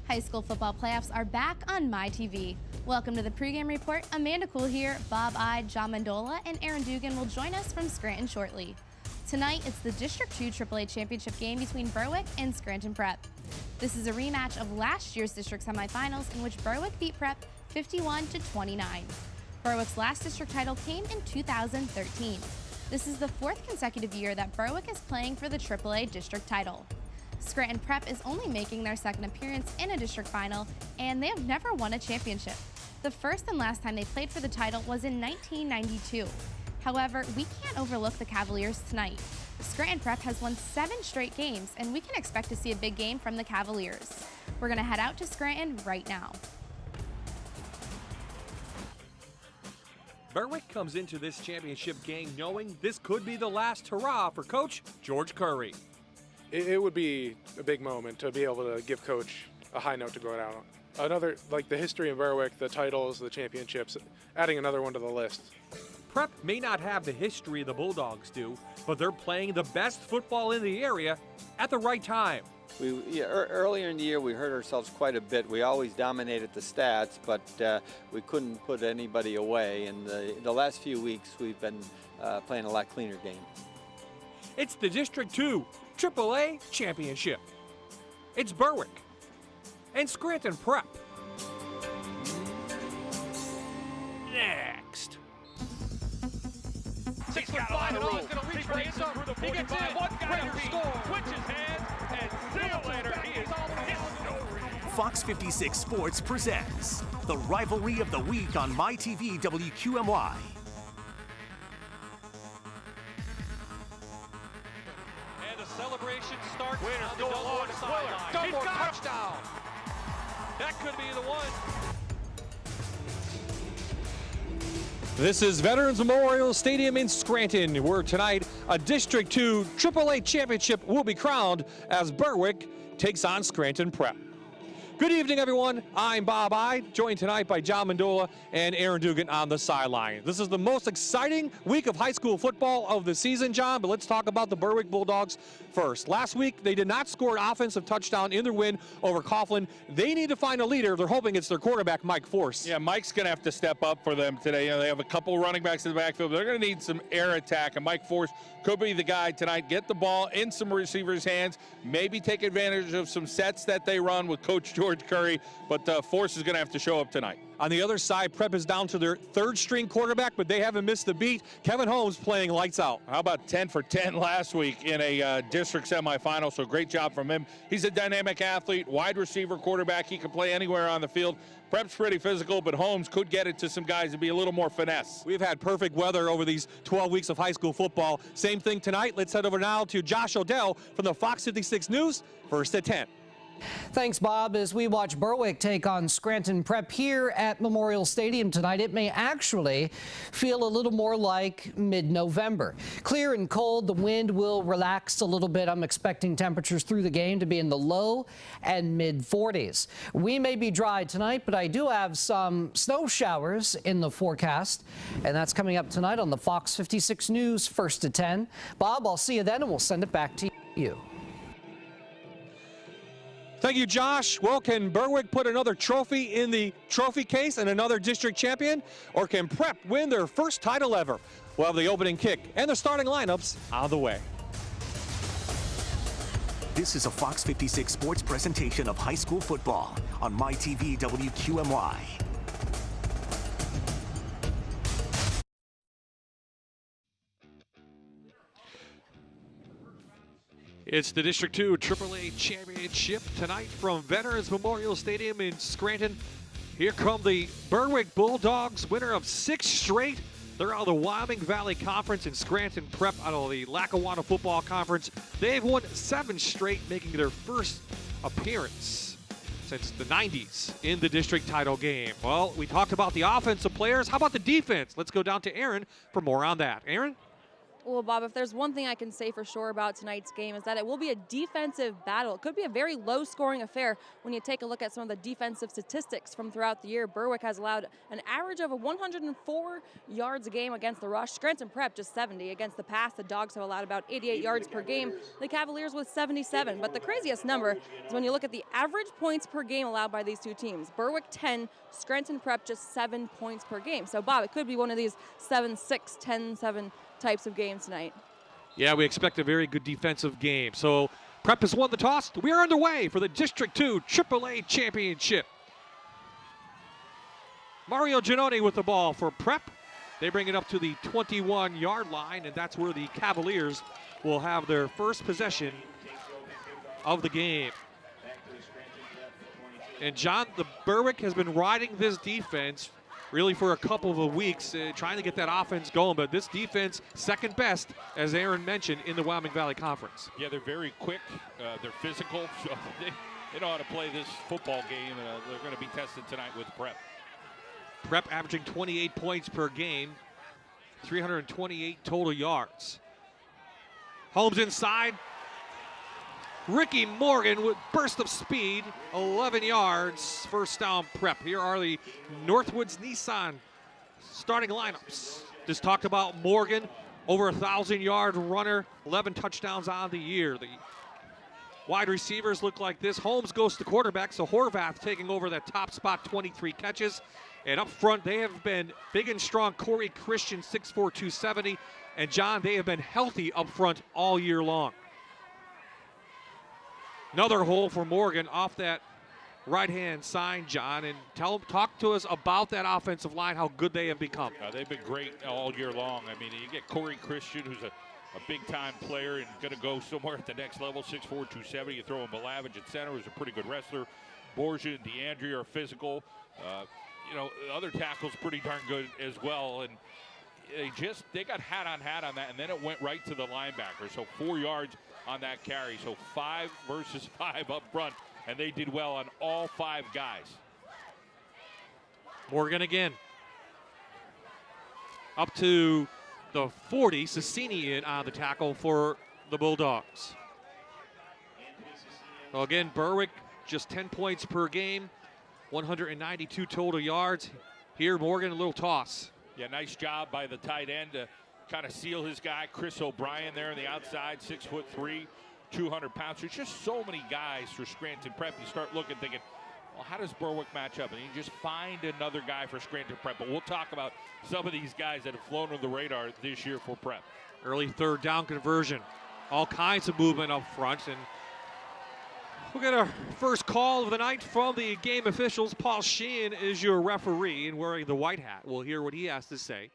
High school football playoffs are back on MyTV. Welcome to the pregame report. Amanda Cool here. Bob Ide, John Mandola, and Aaron Dugan will join us from Scranton shortly. Tonight, it's the District 2 AAA championship game between Berwick and Scranton Prep. This is a rematch of last year's district semifinals in which Berwick beat Prep 51-29. Berwick's last district title came in 2013. This is the fourth consecutive year that Berwick is playing for the AAA district title. Scranton Prep is only making their second appearance in a district final, and they have never won a championship. The first and last time they played for the title was in 1992. However, we can't overlook the Cavaliers tonight. Scranton Prep has won 7 straight games, and we can expect to see a big game from the Cavaliers. We're going to head out to Scranton right now. Berwick comes into this championship game knowing this could be the last hurrah for Coach George Curry. It would be a big moment to be able to give Coach a high note to go out on. Another, like the history of Berwick, the titles, the championships, adding another one to the list. Prep may not have the history the Bulldogs do, but they're playing the best football in the area at the right time. Earlier in the year, we hurt ourselves quite a bit. We always dominated the stats, but we couldn't put anybody away. And the last few weeks, we've been playing a lot cleaner game. It's the District 2 AAA Championship. It's Berwick and Scranton Prep. Next. 6'5" and all, he's going to reach for the end zone. He gets in, one guy to score. Switches hands, and see you later. He is hit. Fox 56 Sports presents the rivalry of the week on MyTV WQMY. And the celebration starts on the Dunmore sideline. He's got touchdown. That could be the one. This is Veterans Memorial Stadium in Scranton, where tonight a District 2 AAA championship will be crowned as Berwick takes on Scranton Prep. Good evening, everyone. I'm Bob Ide, joined tonight by John Mandola and Aaron Dugan on the sideline. This is the most exciting week of high school football of the season, John, but let's talk about the Berwick Bulldogs first. Last week, they did not score an offensive touchdown in their win over Coughlin. They need to find a leader. They're hoping it's their quarterback, Mike Force. Yeah, Mike's going to have to step up for them today. You know, they have a couple running backs in the backfield. They're going to need some air attack, and Mike Force could be the guy tonight. Get the ball in some receivers' hands, maybe take advantage of some sets that they run with Coach George Curry, but Force is going to have to show up tonight. On the other side, Prep is down to their third-string quarterback, but they haven't missed a beat. Kevin Holmes playing lights out. How about 10 for 10 last week in a district semifinal, so great job from him. He's a dynamic athlete, wide receiver quarterback. He can play anywhere on the field. Prep's pretty physical, but Holmes could get it to some guys and be a little more finesse. We've had perfect weather over these 12 weeks of high school football. Same thing tonight. Let's head over now to Josh Odell from the Fox 56 News, first at 10. Thanks, Bob. As we watch Berwick take on Scranton Prep here at Memorial Stadium tonight, it may actually feel a little more like mid-November. Clear and cold, the wind will relax a little bit. I'm expecting temperatures through the game to be in the low and mid-40s. We may be dry tonight, but I do have some snow showers in the forecast, and that's coming up tonight on the Fox 56 News, first at 10. Bob, I'll see you then, and we'll send it back to you. Thank you, Josh. Well, can Berwick put another trophy in the trophy case and another district champion? Or can Prep win their first title ever? We'll have the opening kick and the starting lineups on the way. This is a Fox 56 Sports presentation of high school football on MyTV WQMY. It's the District 2 AAA Championship tonight from Veterans Memorial Stadium in Scranton. Here come the Berwick Bulldogs, winner of 6 straight. They're out of the Wyoming Valley Conference, and Scranton Prep out of the Lackawanna Football Conference. They've won 7 straight, making their first appearance since the 90s in the district title game. Well, we talked about the offensive players. How about the defense? Let's go down to Aaron for more on that. Aaron? Well, Bob, if there's one thing I can say for sure about tonight's game is that it will be a defensive battle. It could be a very low-scoring affair when you take a look at some of the defensive statistics from throughout the year. Berwick has allowed an average of 104 yards a game against the rush. Scranton Prep just 70. Against the pass, the Dogs have allowed about 88 yards per game. The Cavaliers with 77. But the craziest number is when you look at the average points per game allowed by these two teams. Berwick 10, Scranton Prep just 7 points per game. So, Bob, it could be one of these 7-6, 10-7 types of games tonight. Yeah, we expect a very good defensive game. So Prep has won the toss. We are underway for the District 2 AAA Championship. Mario Giannone with the ball for Prep. They bring it up to the 21-yard line, and that's where the Cavaliers will have their first possession of the game. And John, the Berwick has been riding this defense really for a couple of weeks, trying to get that offense going, but this defense, second best, as Aaron mentioned, in the Wyoming Valley Conference. Yeah, they're very quick, they're physical, so they know how to play this football game. They're going to be tested tonight with Prep. Prep averaging 28 points per game, 328 total yards. Holmes inside. Ricky Morgan with burst of speed, 11 yards, first down Prep. Here are the Northwoods Nissan starting lineups. Just talked about Morgan, over 1,000-yard runner, 11 touchdowns on the year. The wide receivers look like this. Holmes goes to quarterback, so Horvath taking over that top spot, 23 catches. And up front, they have been big and strong. Corey Christian, 6'4", 270. And John, they have been healthy up front all year long. Another hole for Morgan off that right-hand side, John, and talk to us about that offensive line, how good they have become. They've been great all year long. I mean, you get Corey Christian, who's a big-time player and going to go somewhere at the next level, 6'4", 270. You throw in Balavage at center, who's a pretty good wrestler. Borgia and DeAndre are physical. The other tackle's pretty darn good as well, and they got hat on that, and then it went right to the linebacker. So 4 yards on that carry. So 5 versus 5 up front, and they did well on all 5 guys. Morgan again. Up to the 40. Sassini in on the tackle for the Bulldogs. So again, Berwick just 10 points per game, 192 total yards. Here, Morgan, a little toss. Yeah, nice job by the tight end to kind of seal his guy, Chris O'Brien there on the outside, 6'3", 200 pounds. There's just so many guys for Scranton Prep. You start looking, thinking, well, how does Berwick match up? And you just find another guy for Scranton Prep. But we'll talk about some of these guys that have flown under the radar this year for Prep. Early third down conversion. All kinds of movement up front. And we'll get our first call of the night from the game officials. Paul Sheehan is your referee and wearing the white hat. We'll hear what he has to say.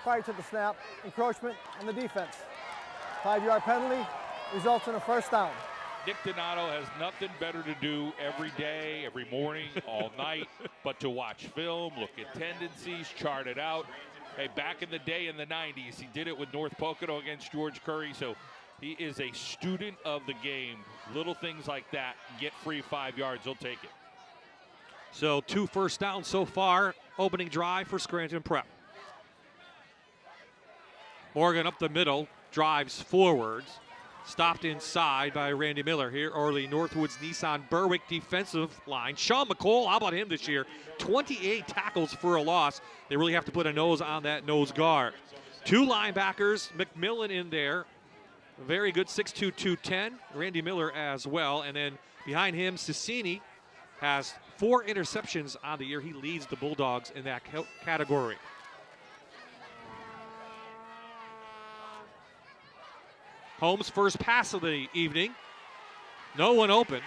Prior to the snap, encroachment on the defense. 5-yard penalty results in a first down. Nick Donato has nothing better to do every day, every morning, all night, but to watch film, look at tendencies, chart it out. Hey, back in the day in the 90s, he did it with North Pocono against George Curry, so he is a student of the game. Little things like that, get free 5 yards, he'll take it. So 2 first downs so far, opening drive for Scranton Prep. Morgan up the middle, drives forwards. Stopped inside by Randy Miller. Here are the Northwoods Nissan Berwick defensive line. Sean McCall, how about him this year? 28 tackles for a loss. They really have to put a nose on that nose guard. 2 linebackers, McMillan in there. Very good, 6'2", 210. Randy Miller as well. And then behind him, Sassini has 4 interceptions on the year. He leads the Bulldogs in that category. Holmes' first pass of the evening. No one open.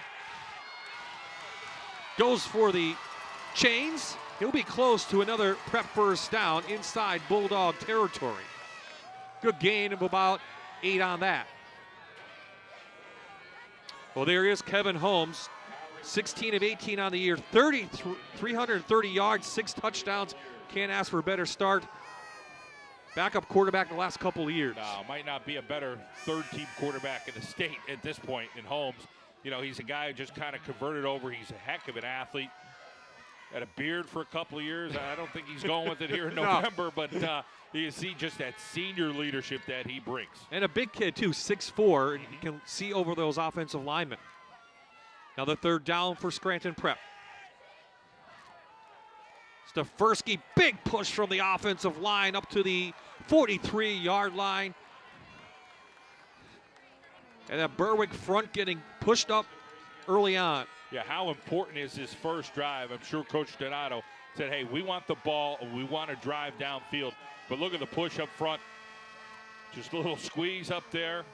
Goes for the chains. He'll be close to another Prep first down inside Bulldog territory. Good gain of about 8 on that. Well, there is Kevin Holmes, 16 of 18 on the year, 330 yards, 6 touchdowns. Can't ask for a better start. Backup quarterback the last couple of years. No, might not be a better third-team quarterback in the state at this point in Holmes. You know, he's a guy who just kind of converted over. He's a heck of an athlete. Had a beard for a couple of years. I don't think he's going with it here in November, but you see just that senior leadership that he brings. And a big kid, too, 6'4", and he can see over those offensive linemen. Now the third down for Scranton Prep. Stefersky, big push from the offensive line up to the 43-yard line. And that Berwick front getting pushed up early on. Yeah, how important is this first drive? I'm sure Coach Donato said, hey, we want the ball, we want to drive downfield. But look at the push up front. Just a little squeeze up there.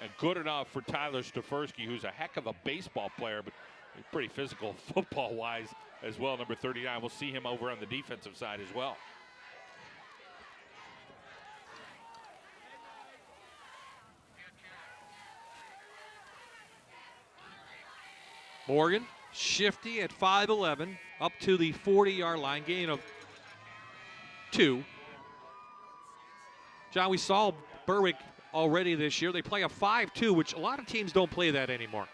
And good enough for Tyler Stefersky, who's a heck of a baseball player, but he's pretty physical football-wise as well, number 39. We'll see him over on the defensive side as well. Morgan, shifty at 5'11", up to the 40-yard line, gain of 2. John, we saw Berwick already this year. They play a 5-2, which a lot of teams don't play that anymore.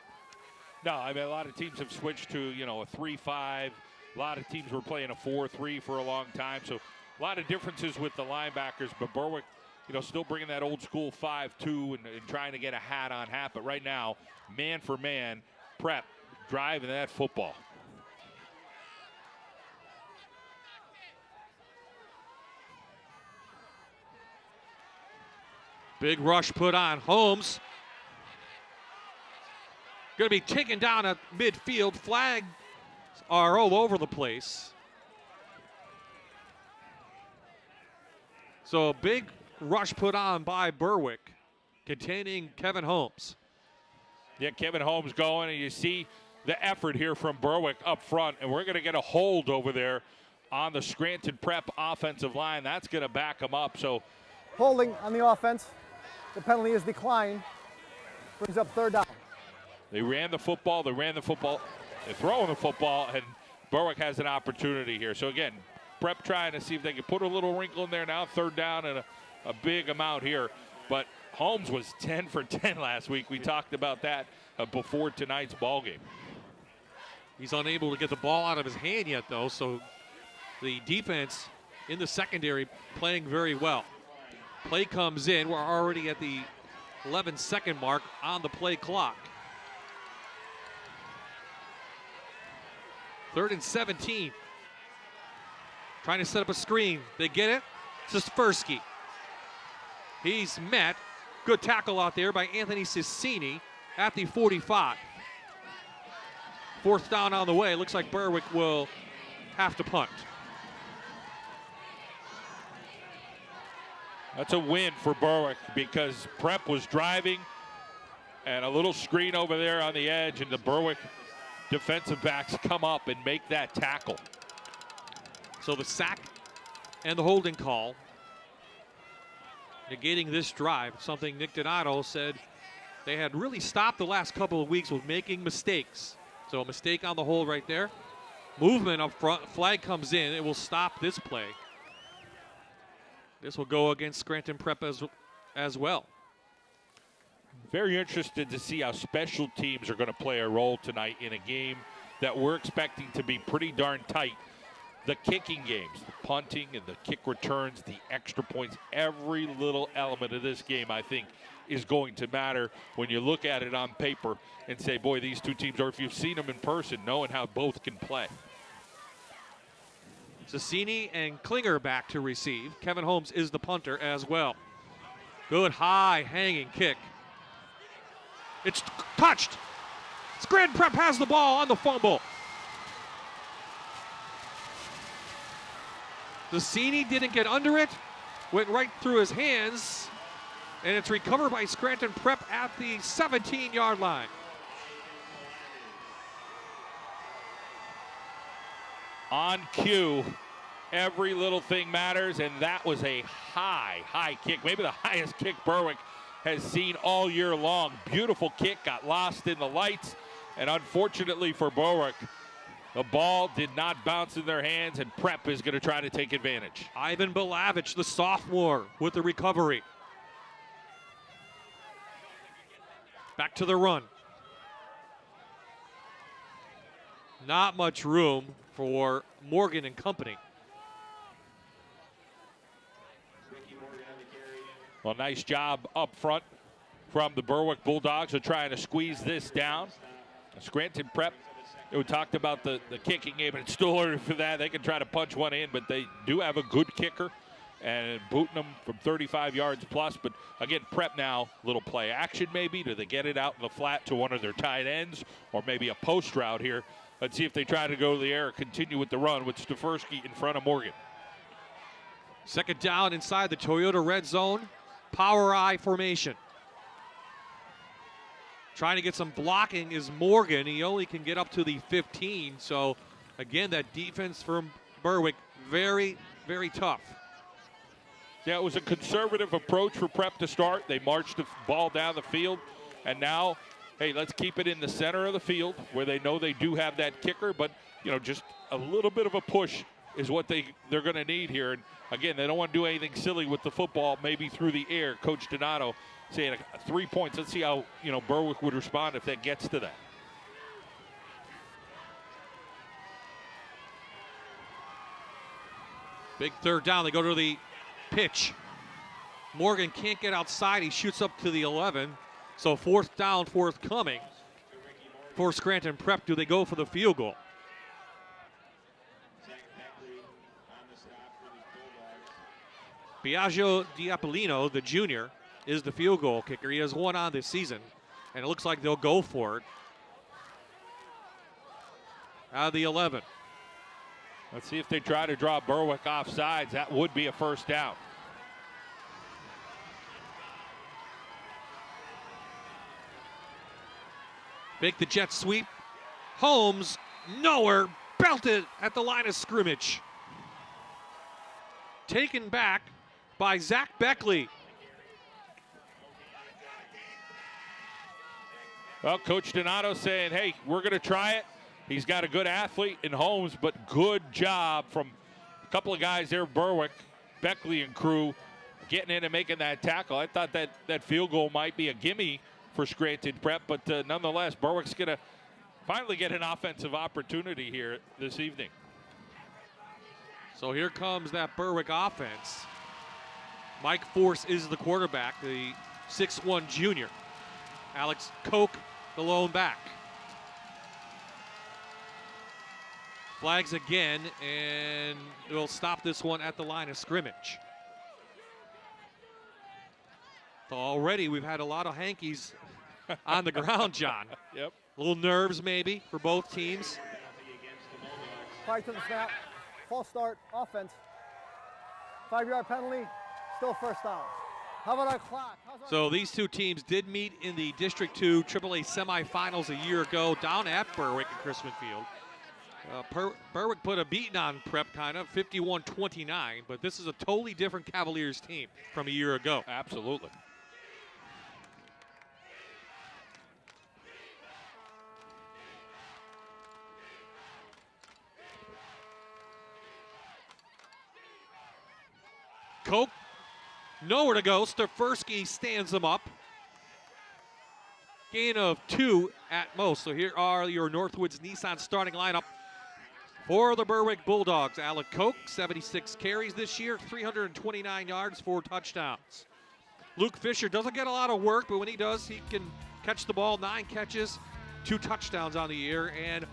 No, I mean, a lot of teams have switched to, a 3-5. A lot of teams were playing a 4-3 for a long time. So a lot of differences with the linebackers, but Berwick, still bringing that old school 5-2 and trying to get a hat on hat. But right now, man for man, Prep driving that football. Big rush put on. Holmes going to be taken down at midfield. Flags are all over the place. So a big rush put on by Berwick, containing Kevin Holmes. Yeah, Kevin Holmes going, and you see the effort here from Berwick up front, and we're going to get a hold over there on the Scranton Prep offensive line. That's going to back them up. So Holding on the offense. The penalty is declined. Brings up third down. They ran the football. They're throwing the football, and Berwick has an opportunity here. So again, Prep trying to see if they can put a little wrinkle in there now. Third down and a big amount here. But Holmes was 10 for 10 last week. We talked about that before tonight's ball game. He's unable to get the ball out of his hand yet, though, so the defense in the secondary playing very well. Play comes in. We're already at the 11-second mark on the play clock. 3rd and 17. Trying to set up a screen. They get it. Stefersky. He's met. Good tackle out there by Anthony Cicini at the 45. 4th down on the way. Looks like Berwick will have to punt. That's a win for Berwick because Prep was driving and a little screen over there on the edge, and the Berwick defensive backs come up and make that tackle. So the sack and the holding call negating this drive, something Nick Donato said they had really stopped the last couple of weeks with making mistakes. So a mistake on the hold right there. Movement up front, flag comes in, it will stop this play. This will go against Scranton Prep as well. Very interested to see how special teams are going to play a role tonight in a game that we're expecting to be pretty darn tight. The kicking games, the punting and the kick returns, the extra points, every little element of this game, I think, is going to matter when you look at it on paper and say, boy, these two teams, or if you've seen them in person, knowing how both can play. Cicini and Klinger back to receive. Kevin Holmes is the punter as well. Good high hanging kick. It's touched. Scranton Prep has the ball on the fumble. Cicini didn't get under it. Went right through his hands. And it's recovered by Scranton Prep at the 17-yard line. On cue, every little thing matters, and that was a high kick. Maybe the highest kick Berwick has seen all year long. Beautiful kick, got lost in the lights, and unfortunately for Berwick, the ball did not bounce in their hands, and Prep is going to try to take advantage. Ivan Belavich, the sophomore, with the recovery. Back to the run. not much room for Morgan and company. Well, nice job up front from the Berwick Bulldogs of trying to squeeze this down. Scranton Prep, we talked about the kicking game, and it's still early for that. They can try to punch one in, but they do have a good kicker and booting them from 35 yards plus. But again, Prep now, little play action maybe. Do they get it out in the flat to one of their tight ends or maybe a post route here? Let's see if they try to go to the air or continue with the run with Stefersky in front of Morgan. Second down inside the Toyota red zone. Power I formation. Trying to get some blocking is Morgan. He only can get up to the 15. So, again, that defense from Berwick, very, very tough. Yeah, it was a conservative approach for Prep to start. They marched the ball down the field. And now, hey, let's keep it in the center of the field where they know they do have that kicker. But, you know, just a little bit of a push is what they're going to need here. And, again, they don't want to do anything silly with the football, maybe through the air. Coach Donato saying 3 points. Let's see how, you know, Berwick would respond if that gets to that. Big third down. They go to the pitch. Morgan can't get outside. He shoots up to the 11. So fourth down, forthcoming for Scranton Prep. Do they go for the field goal? Biagio Diapolino, the junior, is the field goal kicker. He has one on this season, and it looks like they'll go for it. Out of the 11. Let's see if they try to draw Berwick off sides. That would be a first down. Make the jet sweep. Holmes, nowhere, belted at the line of scrimmage. Taken back by Zach Beckley. Well, Coach Donato saying, hey, we're going to try it. He's got a good athlete in Holmes, but good job from a couple of guys there, Berwick, Beckley and crew, getting in and making that tackle. I thought that field goal might be a gimme for Scranton Prep, but nonetheless, Berwick's going to finally get an offensive opportunity here this evening. So here comes that Berwick offense. Mike Force is the quarterback, the 6'1 junior. Alex Koch, the lone back. Flags again, and we'll stop this one at the line of scrimmage. So already we've had a lot of hankies on the ground, John. Yep. A little nerves maybe for both teams. Fight to the snap. False start, offense. 5-yard penalty, still first down. How about our clock? So these two teams did meet in the District 2 AAA semifinals a year ago down at Berwick and Chrisman Field. Berwick put a beating on Prep, kind of, 51-29, but this is a totally different Cavaliers team from a year ago. Absolutely. Koch, nowhere to go. Stefersky stands him up. Gain of 2 at most. So here are your Northwoods Nissan starting lineup for the Berwick Bulldogs. Alec Koch, 76 carries this year, 329 yards, 4 touchdowns. Luke Fisher doesn't get a lot of work, but when he does, he can catch the ball. 9 catches, 2 touchdowns on the year. And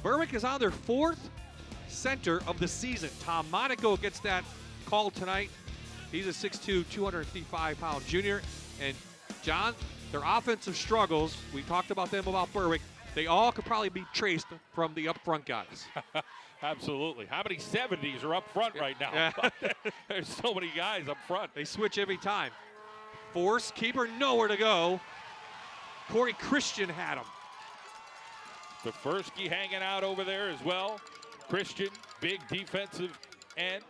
Berwick is on their 4th center of the season. Tom Monaco gets that call tonight. He's a 6'2", 255-pound junior. And, John, their offensive struggles, we talked about them about Berwick, they all could probably be traced from the up-front guys. Absolutely. How many 70s are up front right now? Yeah. There's so many guys up front. They switch every time. Force, keeper, nowhere to go. Corey Christian had him. Stefersky hanging out over there as well. Christian, big defensive end.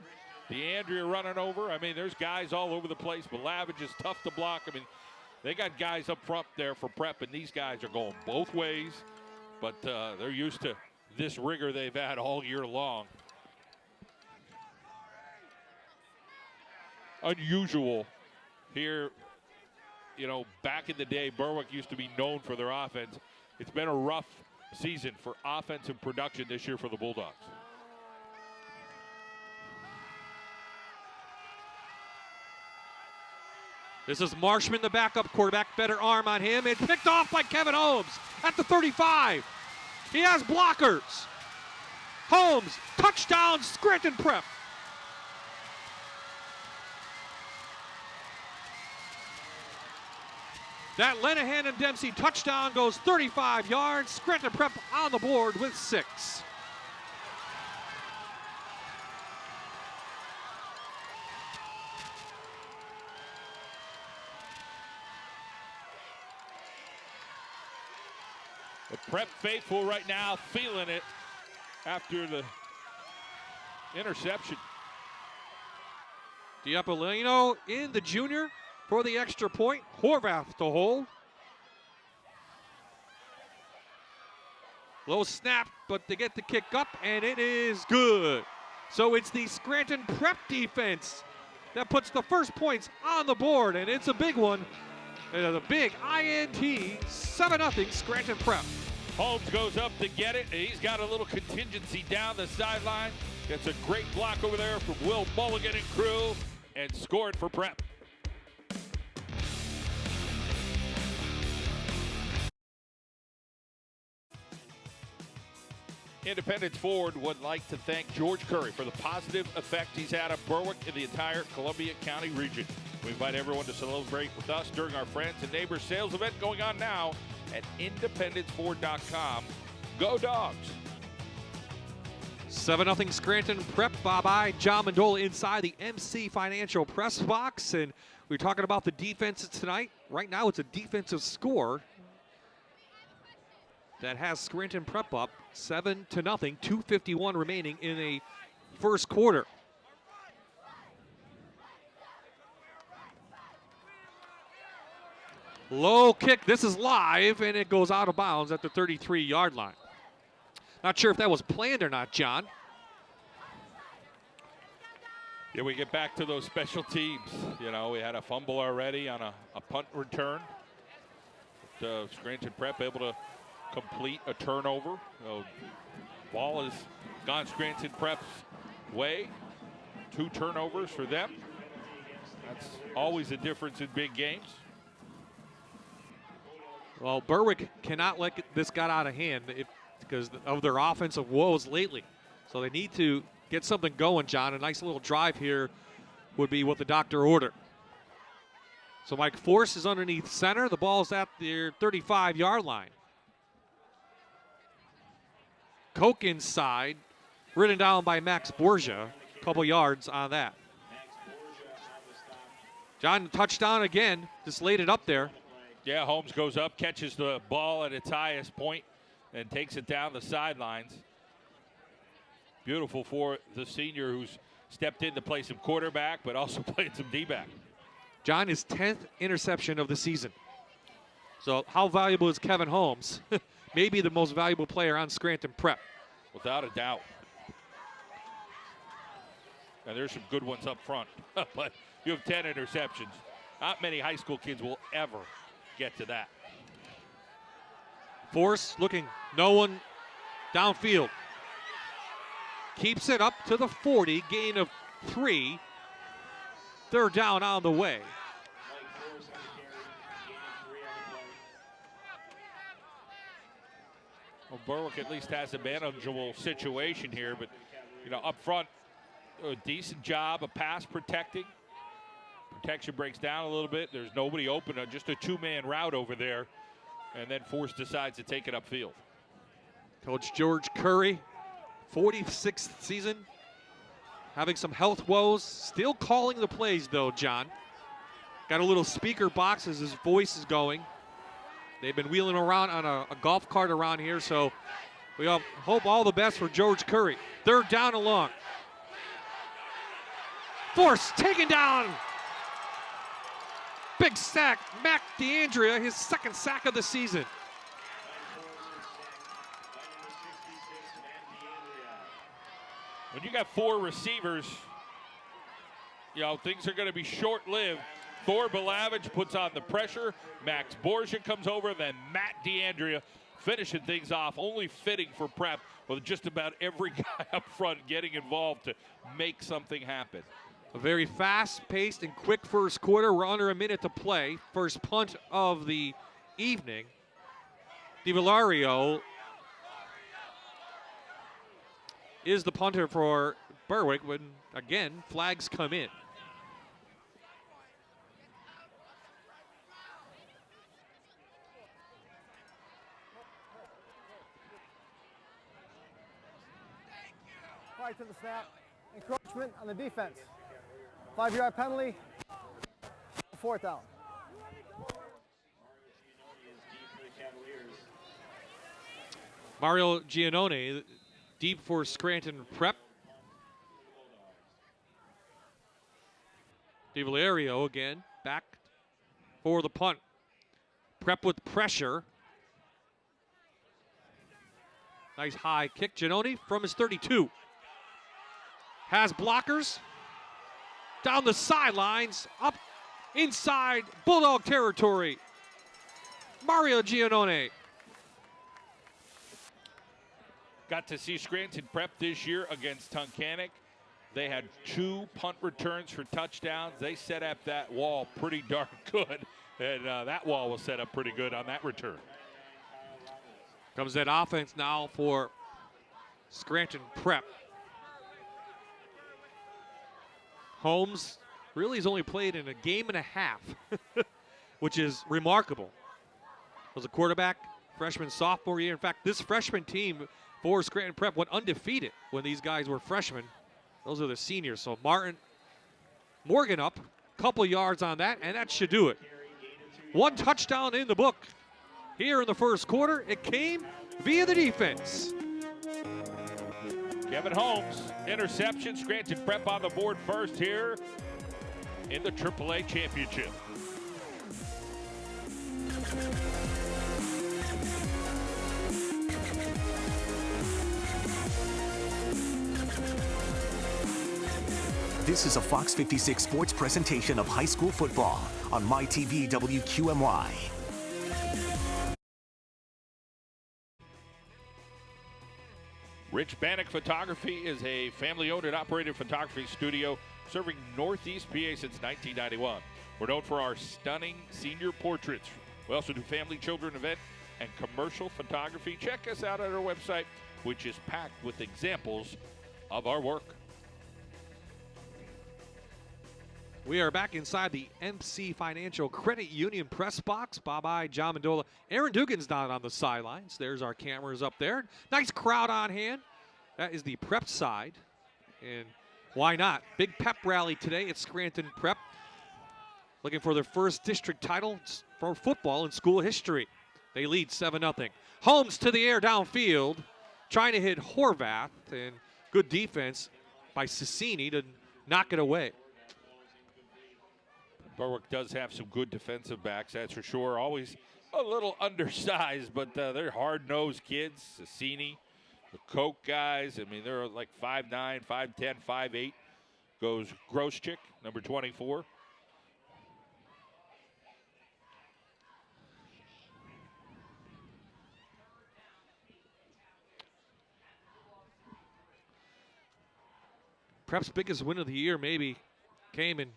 DeAndrea running over. I mean, there's guys all over the place. But Lavage is tough to block. I mean, they got guys up front there for Prep, and these guys are going both ways. But they're used to this rigor they've had all year long. Unusual here. You know, back in the day, Berwick used to be known for their offense. It's been a rough season for offensive production this year for the Bulldogs. This is Marshman, the backup quarterback. Better arm on him. It's picked off by Kevin Holmes at the 35. He has blockers. Holmes, touchdown, Scranton Prep. That Lenahan and Dempsey touchdown goes 35 yards. Scranton Prep on the board with 6. The Prep faithful right now feeling it after the interception. Diapolino in the junior for the extra point. Horvath to hold. Low snap, but they get the kick up, and it is good. So it's the Scranton Prep defense that puts the first points on the board, and it's a big one. It is a big INT, 7-0 Scranton Prep. Holmes goes up to get it. He's got a little contingency down the sideline. Gets a great block over there from Will Mulligan and crew, and scored for Prep. Independence Ford would like to thank George Curry for the positive effect he's had on Berwick and the entire Columbia County region. We invite everyone to celebrate with us during our Friends and Neighbors sales event going on now at independenceford.com. Go Dogs! 7-0 Scranton Prep. Bye-bye. John Mandola inside the MC Financial press box. And we're talking about the defenses tonight. Right now it's a defensive score that has Scranton Prep up 7-0, 2:51 remaining in a first quarter. Low kick, this is live, and it goes out of bounds at the 33-yard line. Not sure if that was planned or not, John. Yeah, we get back to those special teams. You know, we had a fumble already on a punt return. But, Scranton Prep able to complete a turnover. Ball has gone Scranton Prep's way. 2 turnovers for them. That's always a difference in big games. Well, Berwick cannot let this get out of hand because of their offensive woes lately. So they need to get something going, John. A nice little drive here would be what the doctor ordered. So Mike Force is underneath center. The ball's at their 35-yard line. Koch inside, ridden down by Max Borgia. A couple yards on that. John, touchdown again. Just laid it up there. Yeah, Holmes goes up, catches the ball at its highest point, and takes it down the sidelines. Beautiful for the senior who's stepped in to play some quarterback, but also played some D-back. John, his 10th interception of the season. So how valuable is Kevin Holmes? Maybe the most valuable player on Scranton Prep. Without a doubt. And there's some good ones up front. But you have 10 interceptions. Not many high school kids will ever get to that. Force looking, no one downfield. Keeps it up to the 40, gain of 3. Third down on the way. Well, Berwick at least has a manageable situation here, but you know, up front, a decent job of pass protecting. Protection breaks down a little bit. There's nobody open, just a 2-man route over there, and then Force decides to take it upfield. Coach George Curry, 46th season, having some health woes. Still calling the plays, though, John. Got a little speaker box as his voice is going. They've been wheeling around on a golf cart around here, so we all hope all the best for George Curry. Third down and long. Force taken down. Big sack, Mac DeAndrea, his second sack of the season. When you got 4 receivers, you know, things are going to be short-lived. Thor Belavich puts on the pressure. Max Borgia comes over, then Matt DeAndrea finishing things off, only fitting for Prep, with just about every guy up front getting involved to make something happen. A very fast-paced and quick first quarter. We're under a minute to play. First punt of the evening. DiValerio is the punter for Berwick when, again, flags come in. Prior to the snap, encroachment on the defense. 5-yard penalty, 4th down. Mario Giannone, deep for Scranton Prep. DiValerio again, back for the punt. Prep with pressure. Nice high kick. Giannone from his 32. Has blockers. Down the sidelines, up inside Bulldog territory. Mario Giannone. Got to see Scranton Prep this year against Tunkhannock. They had 2 punt returns for touchdowns. They set up that wall pretty darn good, and that wall was set up pretty good on that return. Comes that offense now for Scranton Prep. Holmes really has only played in a game and a half, which is remarkable. Was a quarterback freshman, sophomore year. In fact, this freshman team for Scranton Prep went undefeated when these guys were freshmen. Those are the seniors. So Morgan up, couple yards on that, and that should do it. 1 touchdown in the book. Here in the first quarter, it came via the defense. Kevin Holmes, interception. Scranton Prep on the board first here in the AAA championship. This is a Fox 56 sports presentation of high school football on MyTV WQMY. Rich Bannock Photography is a family-owned and operated photography studio serving Northeast PA since 1991. We're known for our stunning senior portraits. We also do family, children, event, and commercial photography. Check us out at our website, which is packed with examples of our work. We are back inside the MC Financial Credit Union press box. Bye-bye, John Mendola. Aaron Dugan's down on the sidelines. There's our cameras up there. Nice crowd on hand. That is the Prep side. And why not? Big pep rally today at Scranton Prep. Looking for their first district title for football in school history. They lead 7-0. Holmes to the air downfield. Trying to hit Horvath. And good defense by Cicini to knock it away. Berwick does have some good defensive backs, that's for sure. Always a little undersized, but they're hard-nosed kids. Cicini, the Coke guys, I mean, they're like 5'9", 5'10", 5'8". Goes Groschik, number 24. Prep's biggest win of the year maybe came in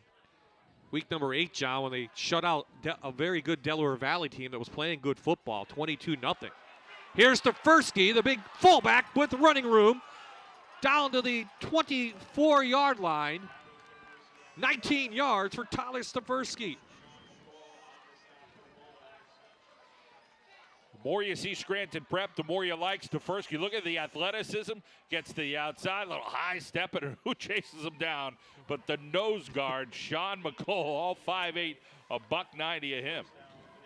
week number 8, John, when they shut out a very good Delaware Valley team that was playing good football, 22-0. Here's Stefersky, the big fullback with running room, down to the 24-yard line. 19 yards for Tyler Stefersky. The more you see Scranton Prep, the more you like Stefersky. Look at the athleticism, gets to the outside, little high step, and who chases him down? But the nose guard, Sean McCall, all 5'8", $190 of him.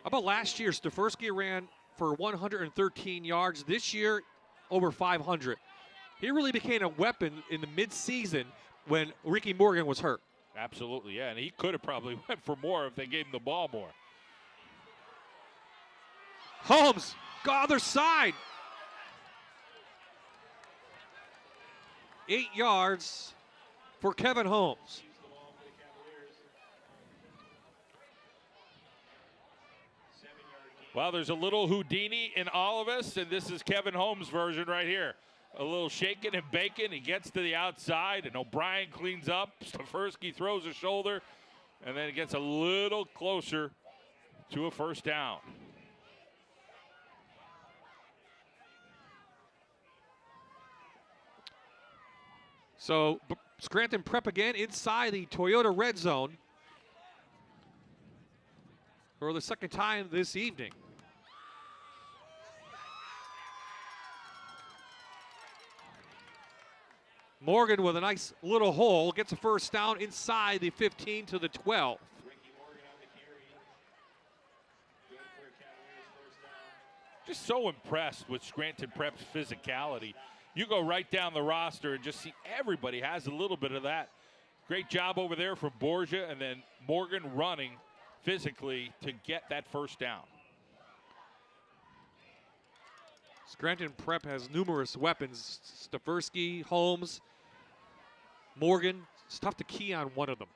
How about last year? Stefersky ran for 113 yards. This year, over 500. He really became a weapon in the midseason when Ricky Morgan was hurt. Absolutely, yeah, and he could have probably went for more if they gave him the ball more. Holmes, go other side. 8 yards for Kevin Holmes. Well, there's a little Houdini in all of us, and this is Kevin Holmes' version right here. A little shaking and baking. He gets to the outside, and O'Brien cleans up. Stefersky throws a shoulder, and then it gets a little closer to a first down. So Scranton Prep again inside the Toyota red zone for the second time this evening. Morgan with a nice little hole gets a first down inside the 15 to the 12. Just so impressed with Scranton Prep's physicality. You go right down the roster and just see everybody has a little bit of that. Great job over there from Borgia, and then Morgan running physically to get that first down. Scranton Prep has numerous weapons. Stefersky, Holmes, Morgan. It's tough to key on one of them.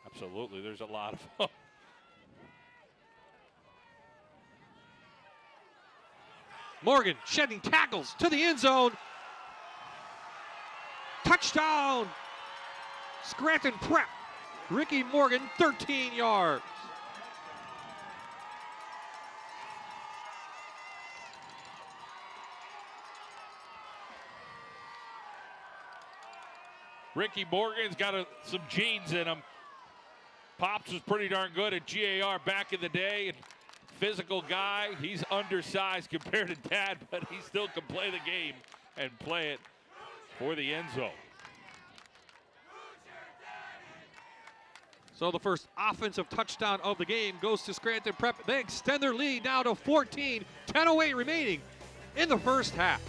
Absolutely, there's a lot of them. Morgan shedding tackles to the end zone. Touchdown, Scranton Prep. Ricky Morgan, 13 yards. Ricky Morgan's got some genes in him. Pops was pretty darn good at GAR back in the day. And physical guy. He's undersized compared to Dad, but he still can play the game and play it for the end zone. So the first offensive touchdown of the game goes to Scranton Prep. They extend their lead now to 14, 10:08 remaining in the first half.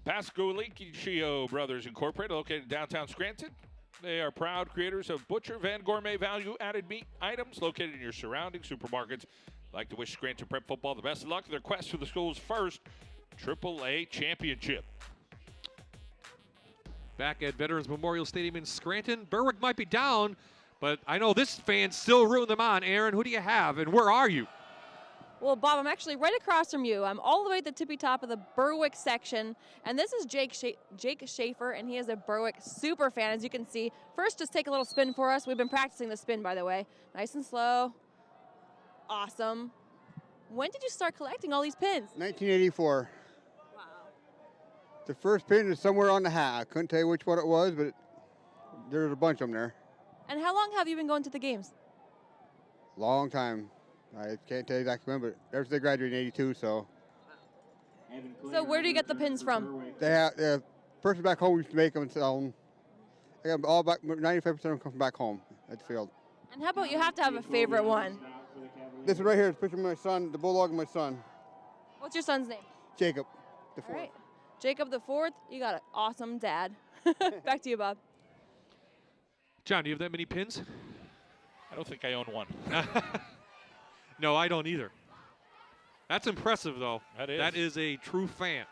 Pascualicio Brothers Incorporated, located in downtown Scranton. They are proud creators of Butcher Van Gourmet value-added meat items located in your surrounding supermarkets. I'd like to wish Scranton Prep football the best of luck in their quest for the school's first AAA championship. Back at Veterans Memorial Stadium in Scranton, Berwick might be down, but I know this fan's still rooting them on. Aaron, who do you have, and where are you? Well, Bob, I'm actually right across from you. I'm all the way at the tippy top of the Berwick section, and this is Jake Schaefer, and he is a Berwick super fan, as you can see. First, just take a little spin for us. We've been practicing the spin, by the way. Nice and slow. Awesome. When did you start collecting all these pins? 1984. Wow. The first pin is somewhere on the hat. I couldn't tell you which one it was, but there's a bunch of them there. And how long have you been going to the games? Long time. I can't tell you exactly when, but ever since they graduated in 82, so. So where do you get the pins from? They have, the person back home used to make them and sell them. I got them all back, 95% of them come from back home at the field. And how about you have to have a favorite one? This one right here is a picture of my son, the bulldog of my son. What's your son's name? Jacob, the All fourth. right. Jacob the fourth, you got an awesome dad. Back to you, Bob. John, do you have that many pins? I don't think I own one. No, I don't either. That's impressive, though. That is. That is a true fan.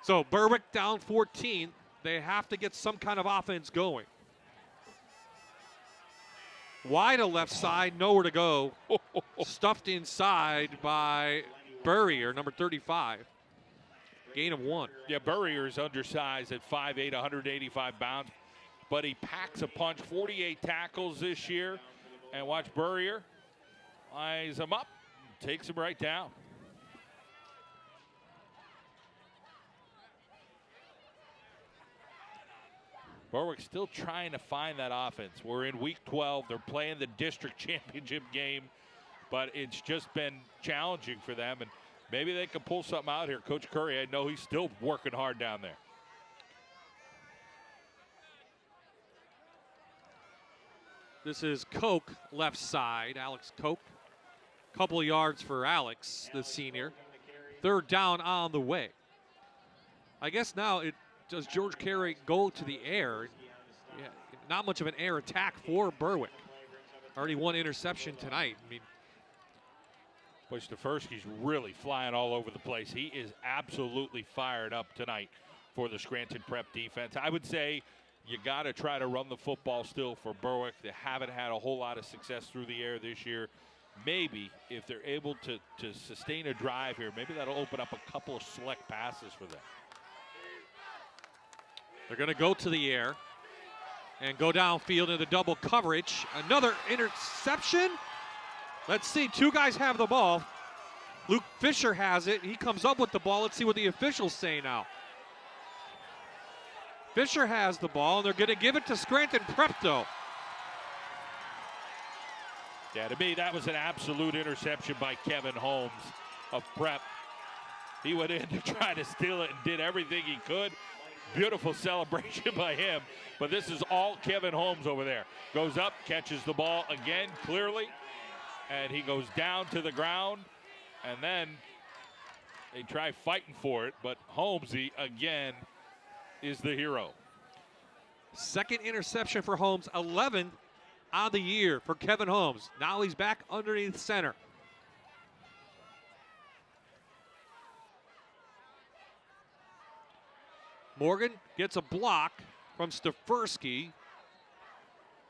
So Berwick down 14. They have to get some kind of offense going. Wide to left side, nowhere to go. Stuffed inside by Burrier, number 35. Gain of 1. Yeah, Burrier's undersized at 5'8", 185 pounds, but he packs a punch. 48 tackles this year. And watch Burrier eyes him up, takes him right down. Berwick still trying to find that offense. We're in week 12. They're playing the district championship game, but it's just been challenging for them, and maybe they can pull something out here. Coach Curry, I know he's still working hard down there. This is Koch left side, Alex Koch. Couple of yards for Alex, the senior. Third down on the way. I guess now does George Carey go to the air? Yeah, not much of an air attack for Berwick. Already one interception tonight. I mean, Stefersky's really flying all over the place. He is absolutely fired up tonight for the Scranton Prep defense. I would say you got to try to run the football still for Berwick. They haven't had a whole lot of success through the air this year. Maybe if they're able to sustain a drive here, maybe that'll open up a couple of select passes for them. They're going to go to the air and go downfield into double coverage. Another interception. Let's see, two guys have the ball. Luke Fisher has it. He comes up with the ball. Let's see what the officials say now. Fisher has the ball, and they're going to give it to Scranton Prep, though. Yeah, to me, that was an absolute interception by Kevin Holmes of Prep. He went in to try to steal it and did everything he could. Beautiful celebration by him, but this is all Kevin Holmes over there. Goes up, catches the ball again clearly, and he goes down to the ground, and then they try fighting for it, but Holmesy again is the hero. Second interception for Holmes, 11 on the year for Kevin Holmes. Now he's back underneath center. Morgan gets a block from Stefersky.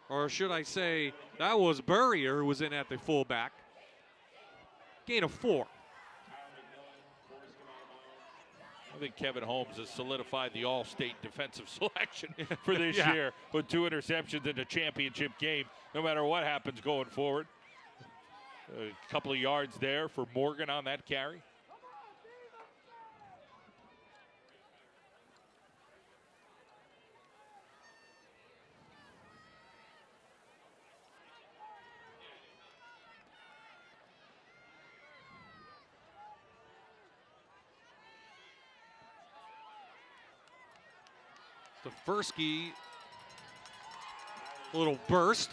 Or should I say, that was Burrier who was in at the fullback. Gain of 4. I think Kevin Holmes has solidified the all-state defensive selection for this year with 2 interceptions in a championship game, no matter what happens going forward. A couple of yards there for Morgan on that carry. Stefersky, a little burst,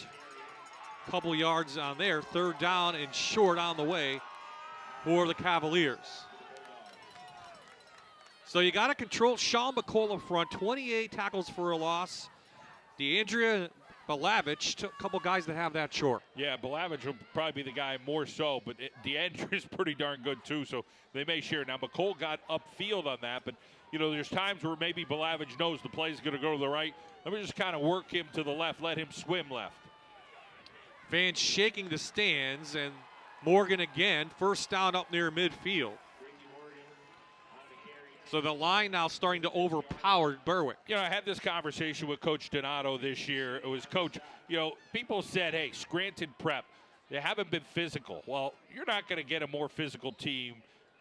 couple yards on there, 3rd down and short on the way for the Cavaliers. So you got to control Sean McCall up front, 28 tackles for a loss. DeAndrea Balavich, took a couple guys that have that short. Yeah, Balavich will probably be the guy more so, but DeAndrea is pretty darn good too, so they may share. Now, McCall got upfield on that, but you know, there's times where maybe Balavich knows the play is going to go to the right. Let me just kind of work him to the left, let him swim left. Fans shaking the stands, and Morgan again, 1st down up near midfield. So the line now starting to overpower Berwick. You know, I had this conversation with Coach Donato this year. It was, Coach, you know, people said, hey, Scranton Prep, they haven't been physical. Well, you're not going to get a more physical team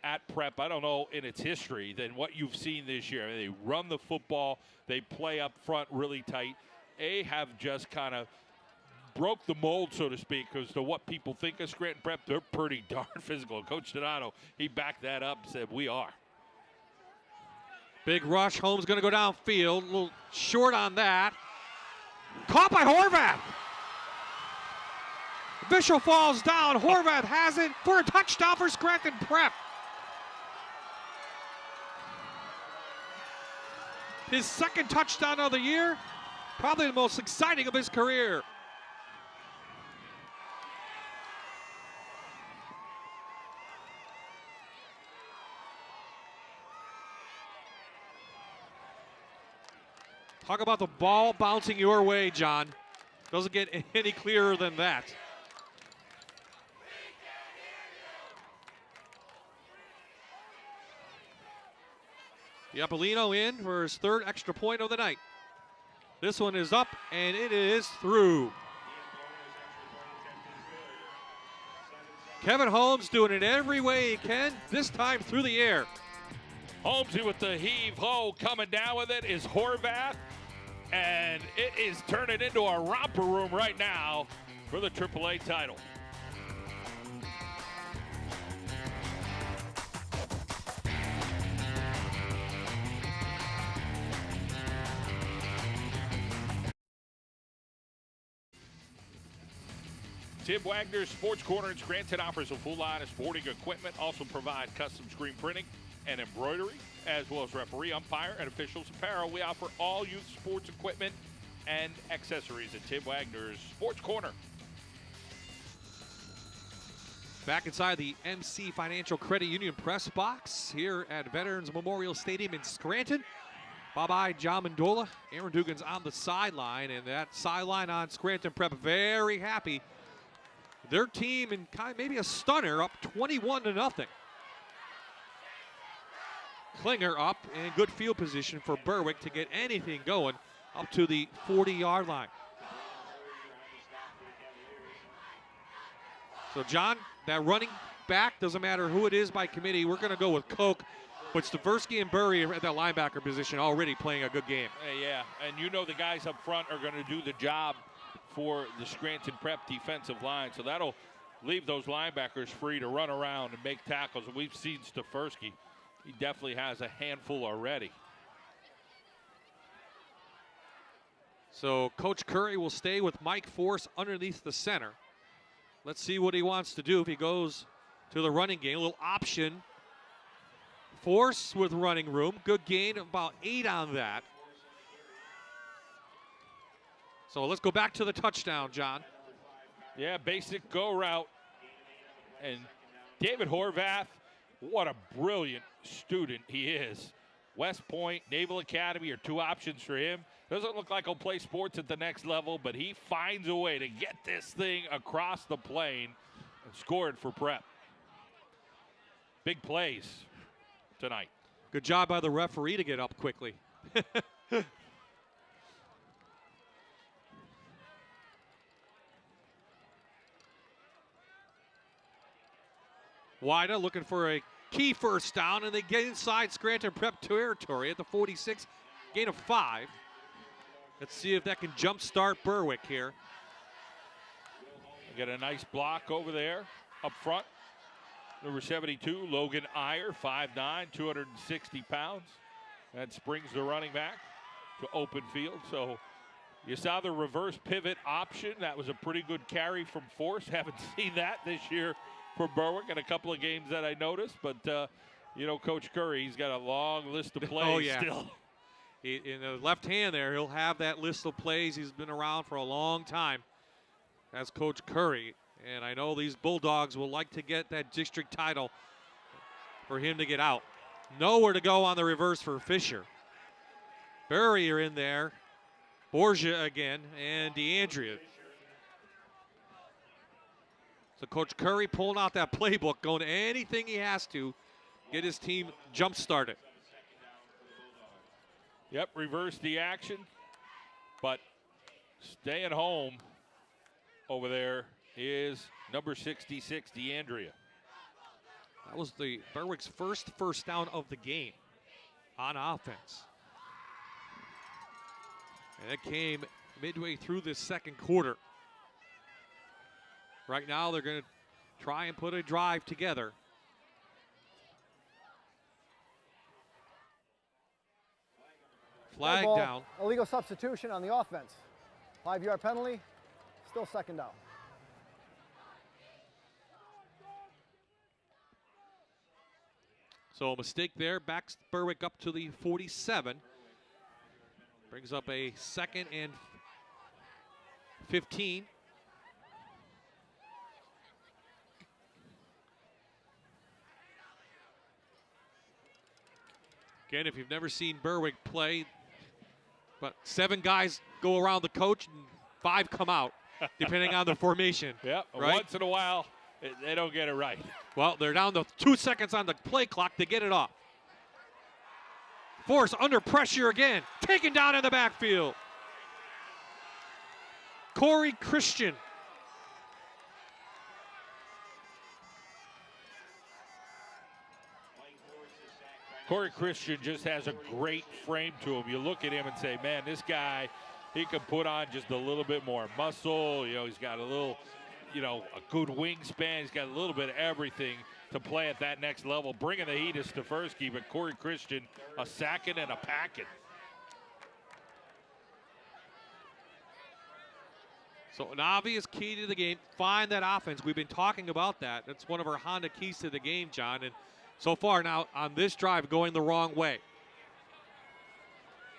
at Prep, I don't know, in its history than what you've seen this year. I mean, they run the football. They play up front really tight. They have just kind of broke the mold, so to speak, as to what people think of Scranton Prep. They're pretty darn physical. Coach Donato, he backed that up and said, we are. Big rush. Holmes going to go downfield. A little short on that. Caught by Horvath. Bishop falls down. Horvath has it for a touchdown for Scranton Prep. His 2nd touchdown of the year. Probably the most exciting of his career. Talk about the ball bouncing your way, John. Doesn't get any clearer than that. Iapolino in for his 3rd extra point of the night. This one is up, and it is through. Kevin Holmes doing it every way he can, this time through the air. Holmesy with the heave-ho, coming down with it is Horvath, and it is turning into a romper room right now for the AAA title. Tim Wagner's Sports Corner in Scranton offers a full line of sporting equipment, also provide custom screen printing and embroidery, as well as referee, umpire, and officials apparel. We offer all youth sports equipment and accessories at Tim Wagner's Sports Corner. Back inside the MC Financial Credit Union press box here at Veterans Memorial Stadium in Scranton. Bye-bye, John Mandola. Aaron Dugan's on the sideline, and that sideline on Scranton Prep very happy. Their team in kind of maybe a stunner up 21-0. Klinger up in good field position for Berwick to get anything going up to the 40-yard line. So, John, that running back, doesn't matter who it is by committee, we're going to go with Koch. But Staversky and Burry at that linebacker position already playing a good game. Yeah, and you know the guys up front are going to do the job for the Scranton Prep defensive line. So that'll leave those linebackers free to run around and make tackles. And we've seen Staversky. He definitely has a handful already. So Coach Curry will stay with Mike Force underneath the center. Let's see what he wants to do if he goes to the running game. A little option. Force with running room. Good gain, about 8 on that. So let's go back to the touchdown, John. Yeah, basic go route. And David Horvath, what a brilliant student he is. West Point, Naval Academy are 2 options for him. Doesn't look like he'll play sports at the next level, but he finds a way to get this thing across the plane and score it for Prep. Big plays tonight. Good job by the referee to get up quickly. Wida looking for a key first down, and they get inside Scranton Prep territory at the 46, gain of 5. Let's see if that can jumpstart Berwick here. Get a nice block over there up front. Number 72, Logan Iyer, 5'9", 260 pounds. That springs the running back to open field. So you saw the reverse pivot option. That was a pretty good carry from Force. Haven't seen that this year for Berwick in a couple of games that I noticed. But, you know, Coach Curry, he's got a long list of plays still. In the left hand there, he'll have that list of plays. He's been around for a long time. That's Coach Curry. And I know these Bulldogs will like to get that district title for him to get out. Nowhere to go on the reverse for Fisher. Burry are in there. Borgia again, and DeAndrea. So Coach Curry pulling out that playbook, going anything he has to get his team jump-started. Yep, reverse the action, but staying home over there is number 66, DeAndrea. That was the Berwick's first down of the game on offense. And it came midway through this second quarter. Right now they're going to try and put a drive together. Flag down. Illegal substitution on the offense. 5-yard penalty, still second down. So a mistake there, backs Berwick up to the 47. Brings up a 2nd and 15. Again, if you've never seen Berwick play, but 7 guys go around the coach and 5 come out, depending on the formation. Yep, right? Once in a while, they don't get it right. Well, they're down to 2 seconds on the play clock to get it off. Force under pressure again, taken down in the backfield. Corey Christian. Corey Christian just has a great frame to him. You look at him and say, man, this guy, he can put on just a little bit more muscle. You know, he's got a little, you know, a good wingspan. He's got a little bit of everything to play at that next level. Bringing the heat is Staversky, but Corey Christian, a sacking and a packing. So an obvious key to the game, find that offense. We've been talking about that. That's one of our Honda keys to the game, John. And so far now on this drive going the wrong way.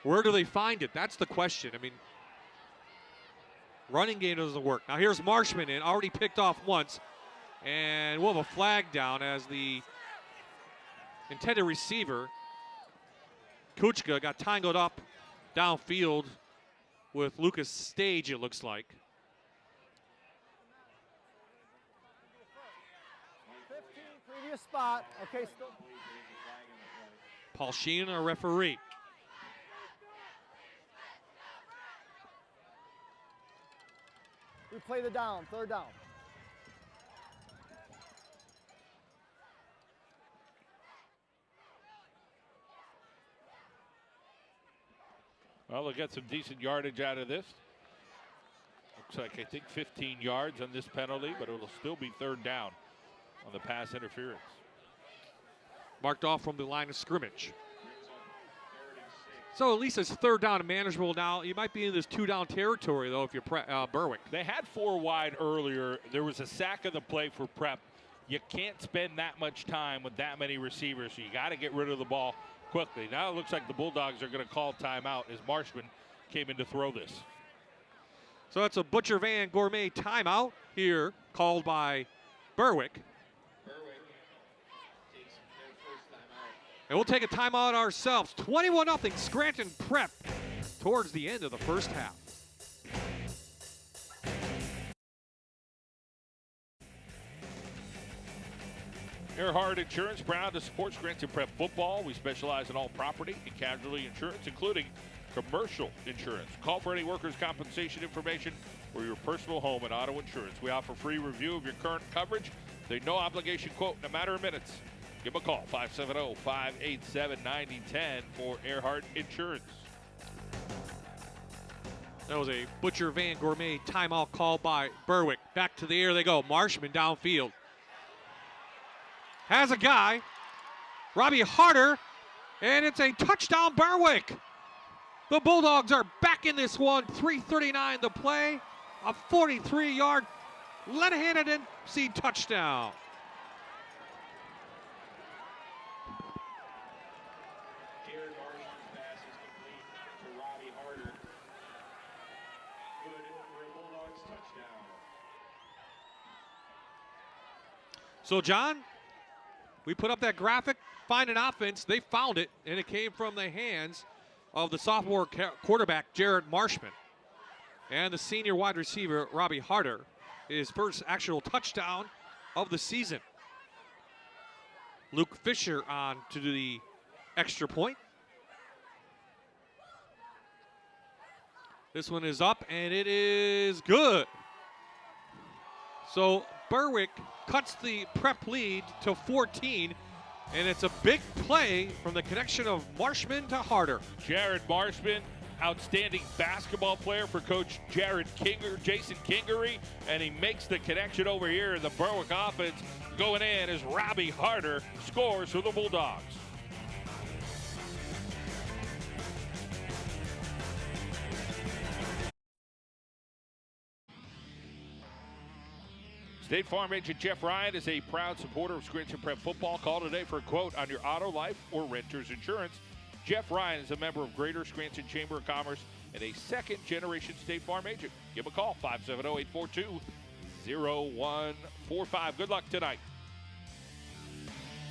Where do they find it? That's the question. I mean, running game doesn't work. Now here's Marshman in, already picked off once. And we'll have a flag down as the intended receiver Kuchka got tangled up downfield with Lucas Stage, it looks like. 15, previous spot. Okay, still. Paul Sheen, our referee. Replay the down, third down. Well, they'll get some decent yardage out of this. Looks like, I think, 15 yards on this penalty, but it'll still be third down on the pass interference. Marked off from the line of scrimmage. So at least it's third down and manageable now. You might be in this two-down territory, though, if you're Berwick. They had 4 wide earlier. There was a sack of the play for Prep. You can't spend that much time with that many receivers, so you got to get rid of the ball quickly. Now it looks like the Bulldogs are going to call timeout as Marshman came in to throw this. So it's a Butcher Van Gourmet timeout here called by Berwick. And we'll take a timeout ourselves. 21-0 Scranton Prep towards the end of the first half. Earhart Insurance, proud to support Scranton Prep football. We specialize in all property and casualty insurance, including commercial insurance. Call for any workers' compensation information or your personal home and auto insurance. We offer free review of your current coverage. There's no obligation quote in a matter of minutes. Give them a call, 570-587-9010 for Earhart Insurance. That was a Butcher Van Gourmet timeout called by Berwick. Back to the air they go. Marshman downfield. Has a guy. Robbie Harder. And it's a touchdown Berwick. The Bulldogs are back in this one. 3:39 to play. A 43-yard Lenahan and MC touchdown. So, John, we put up that graphic, find an offense. They found it, and it came from the hands of the sophomore quarterback, Jared Marshman, and the senior wide receiver, Robbie Harder, his first actual touchdown of the season. Luke Fisher on to the extra point. This one is up, and it is good. So Berwick cuts the Prep lead to 14, and it's a big play from the connection of Marshman to Harder. Jared Marshman, outstanding basketball player for Coach Jason Kingery, and he makes the connection over here. The Berwick offense going in as Robbie Harder scores for the Bulldogs. State Farm agent Jeff Ryan is a proud supporter of Scranton Prep football. Call today for a quote on your auto, life, or renter's insurance. Jeff Ryan is a member of Greater Scranton Chamber of Commerce and a second-generation State Farm agent. Give him a call, 570-842-0145. Good luck tonight.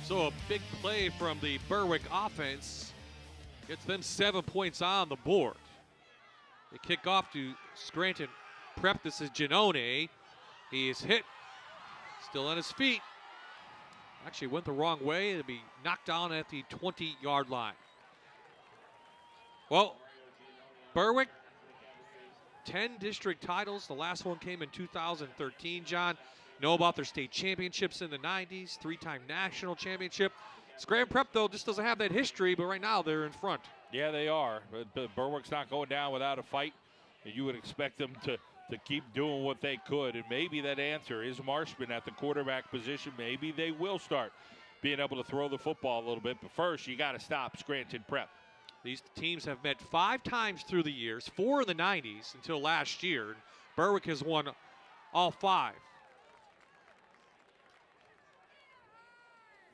So a big play from the Berwick offense gets them 7 points on the board. They kick off to Scranton Prep. This is Giannone. He is hit. Still on his feet. Actually went the wrong way. It'll be knocked down at the 20-yard line. Well, Berwick, 10 district titles. The last one came in 2013, John. Know about their state championships in the 90s, 3-time national championship. Scranton Prep, though, just doesn't have that history, but right now they're in front. Yeah, they are. But Berwick's not going down without a fight, and you would expect them to keep doing what they could. And maybe that answer is Marshman at the quarterback position. Maybe they will start being able to throw the football a little bit. But first, you got to stop Scranton Prep. These teams have met 5 times through the years, 4 in the 90s until last year. Berwick has won all 5.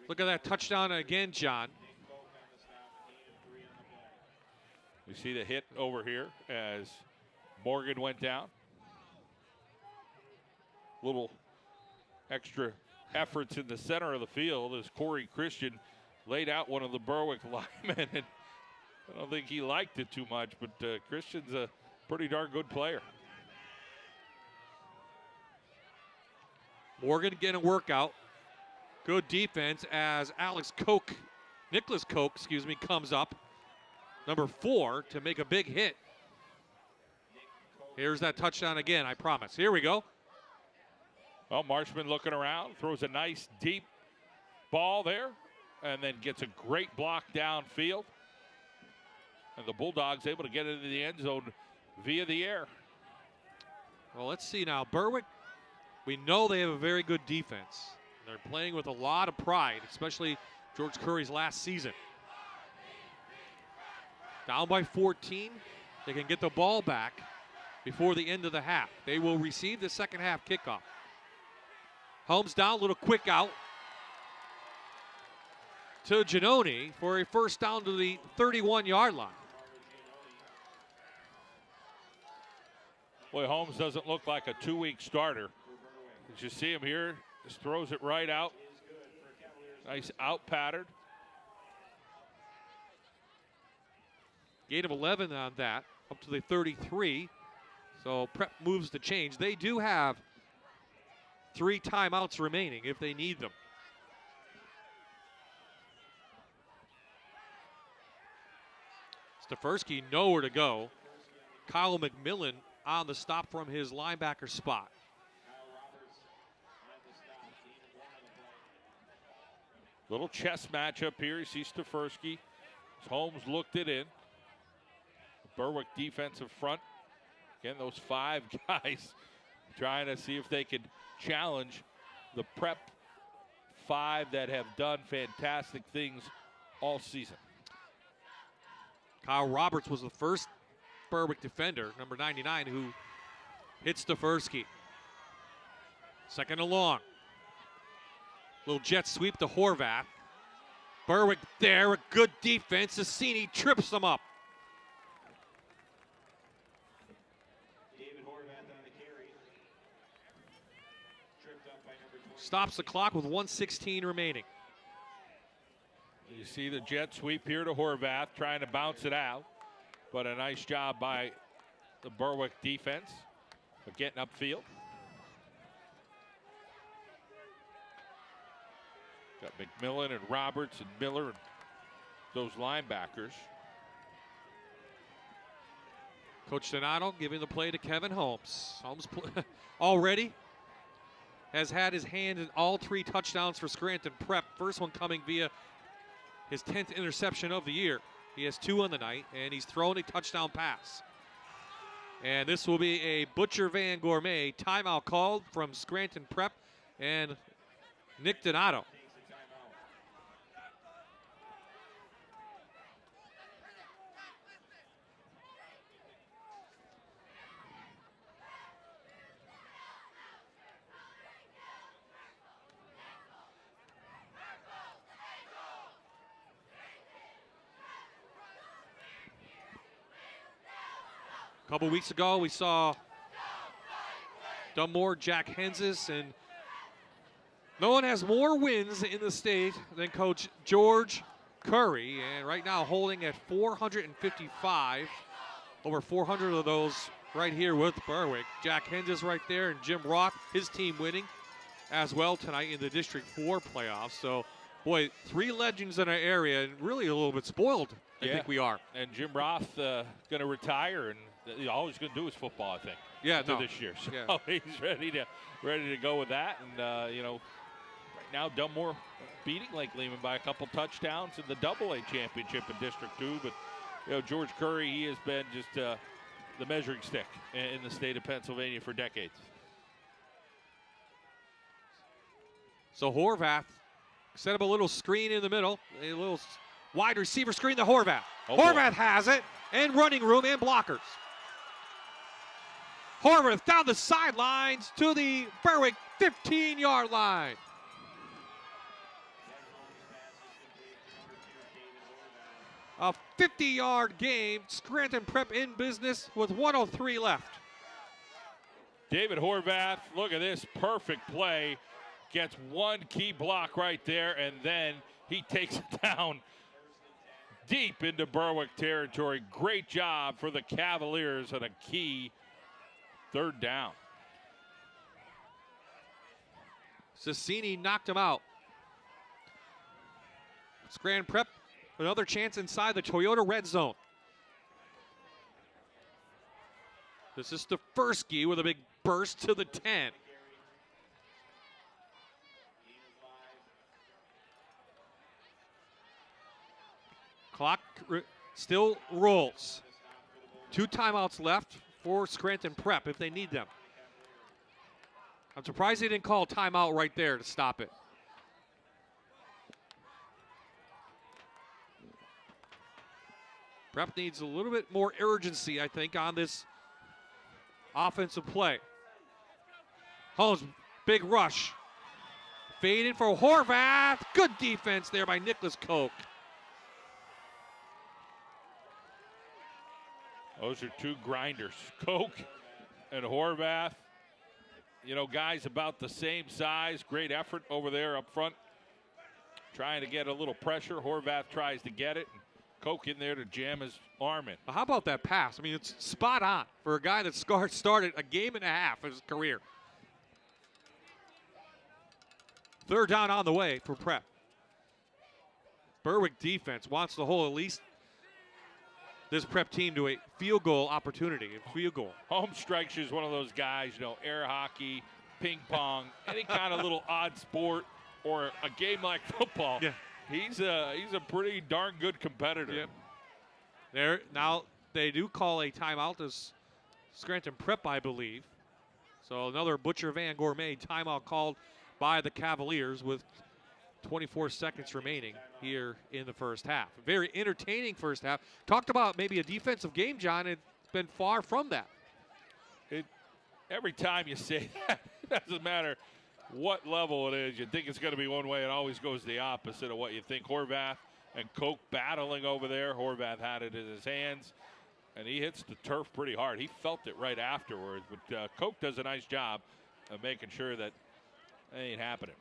Look at that touchdown again, John. We see the hit over here as Morgan went down. Little extra efforts in the center of the field as Corey Christian laid out one of the Berwick linemen and I don't think he liked it too much, but Christian's a pretty darn good player. Morgan getting a workout. Good defense as Nicholas Koch, comes up. Number 4 to make a big hit. Here's that touchdown again, I promise. Here we go. Well, Marshman looking around, throws a nice deep ball there, and then gets a great block downfield. And the Bulldogs able to get into the end zone via the air. Well, let's see now. Berwick, we know they have a very good defense. They're playing with a lot of pride, especially George Curry's last season. Down by 14. They can get the ball back before the end of the half. They will receive the second half kickoff. Holmes down, little quick out to Giannone for a first down to the 31-yard line. Boy, Holmes doesn't look like a 2-week starter. As you see him here, just throws it right out. Nice out pattern. Gain of 11 on that, up to the 33. So Prep moves to change. They do have 3 timeouts remaining if they need them. Stefersky nowhere to go. Kyle McMillan on the stop from his linebacker spot. Little chess matchup here. You see Stefersky. Holmes looked it in. Berwick defensive front. Again, those 5 guys trying to see if they could challenge the Prep 5 that have done fantastic things all season. Kyle Roberts was the first Berwick defender, number 99, who hit Stefersky. Second and long. Little jet sweep to Horvath. Berwick there, a good defense. Cassini trips them up. Stops the clock with 1:16 remaining. You see the jet sweep here to Horvath, trying to bounce it out. But a nice job by the Berwick defense of getting upfield. Got McMillan and Roberts and Miller and those linebackers. Coach Donato giving the play to Kevin Holmes. Holmes already has had his hand in all 3 touchdowns for Scranton Prep. First one coming via his 10th interception of the year. He has 2 on the night, and he's thrown a touchdown pass. And this will be a Butcher Van Gourmet timeout called from Scranton Prep and Nick Donato. A couple weeks ago, we saw Dunmore, Jack Henses, and no one has more wins in the state than Coach George Curry, and right now holding at 455. Over 400 of those right here with Berwick. Jack Henses right there, and Jim Roth, his team winning as well tonight in the District 4 playoffs. So, boy, 3 legends in our area, and really a little bit spoiled, I think we are. And Jim Roth going to retire, and all he's going to do is football, I think. Yeah, this year. So he's ready to go with that. And you know, right now Dunmore beating Lake Lehman by a couple touchdowns in the AA championship in District 2. But you know, George Curry, he has been just the measuring stick in the state of Pennsylvania for decades. So Horvath set up a little screen in the middle, a little wide receiver screen to Horvath. Horvath has it, and running room and blockers. Horvath down the sidelines to the Berwick 15-yard line. A 50-yard game. Scranton Prep in business with 1:03 left. David Horvath, look at this perfect play. Gets one key block right there, and then he takes it down deep into Berwick territory. Great job for the Cavaliers on a key 3rd down. Sassini knocked him out. Scranton Prep, another chance inside the Toyota red zone. This is Stefersky with a big burst to the 10. Clock still rolls. 2 timeouts left for Scranton Prep if they need them. I'm surprised they didn't call a timeout right there to stop it. Prep needs a little bit more urgency, I think, on this offensive play. Holmes, big rush. Fading for Horvath. Good defense there by Nicholas Koch. Those are 2 grinders, Koch and Horvath. You know, guys about the same size. Great effort over there up front. Trying to get a little pressure. Horvath tries to get it. Koch in there to jam his arm in. Well, how about that pass? I mean, it's spot on for a guy that started a game and a half of his career. 3rd down on the way for Prep. Berwick defense wants to hold at least this Prep team to a field goal opportunity, a field goal. Holmstreich is one of those guys, you know, air hockey, ping pong, any kind of little odd sport or a game like football. Yeah. He's a pretty darn good competitor. Yep. There now they do call a timeout as Scranton Prep, I believe. So another Butcher Van Gourmet timeout called by the Cavaliers with 24 seconds remaining here in the first half. Very entertaining first half. Talked about maybe a defensive game, John. It's been far from that. Every time you say that, it doesn't matter what level it is. You think it's going to be one way. It always goes the opposite of what you think. Horvath and Koch battling over there. Horvath had it in his hands, and he hits the turf pretty hard. He felt it right afterwards, but Koch does a nice job of making sure that ain't happening.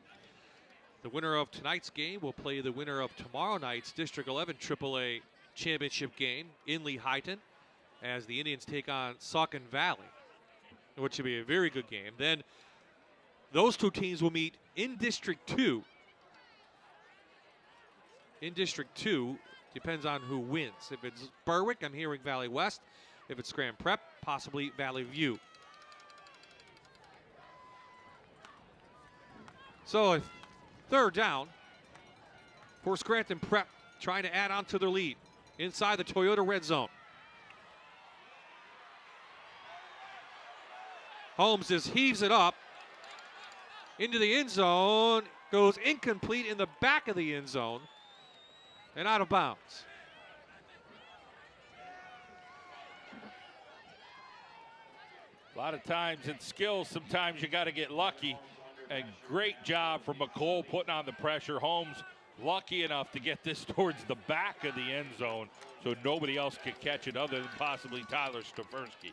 The winner of tonight's game will play the winner of tomorrow night's District 11 AAA championship game in Lehighton as the Indians take on Saucon Valley, which should be a very good game. Then those 2 teams will meet in District 2. In District 2, depends on who wins. If it's Berwick, I'm hearing Valley West. If it's Scranton Prep, possibly Valley View. So a 3rd down for Scranton Prep, trying to add on to their lead inside the Toyota red zone. Holmes just heaves it up into the end zone, goes incomplete in the back of the end zone and out of bounds. A lot of times in skills, sometimes you got to get lucky. And great job from McCole putting on the pressure. Holmes lucky enough to get this towards the back of the end zone so nobody else could catch it other than possibly Tyler Stefersky.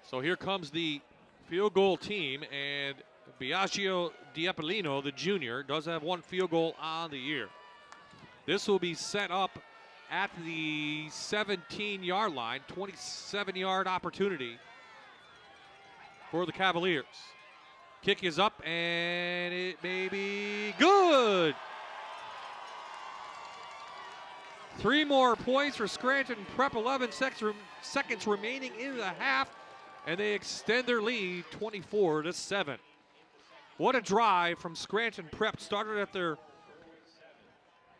So here comes the field goal team, and Biagio Diapolino, the junior, does have 1 field goal on the year. This will be set up at the 17-yard line, 27-yard opportunity for the Cavaliers. Kick is up, and it may be good. 3 more points for Scranton Prep, 11 seconds remaining in the half, and they extend their lead 24-7. What a drive from Scranton Prep. Started at their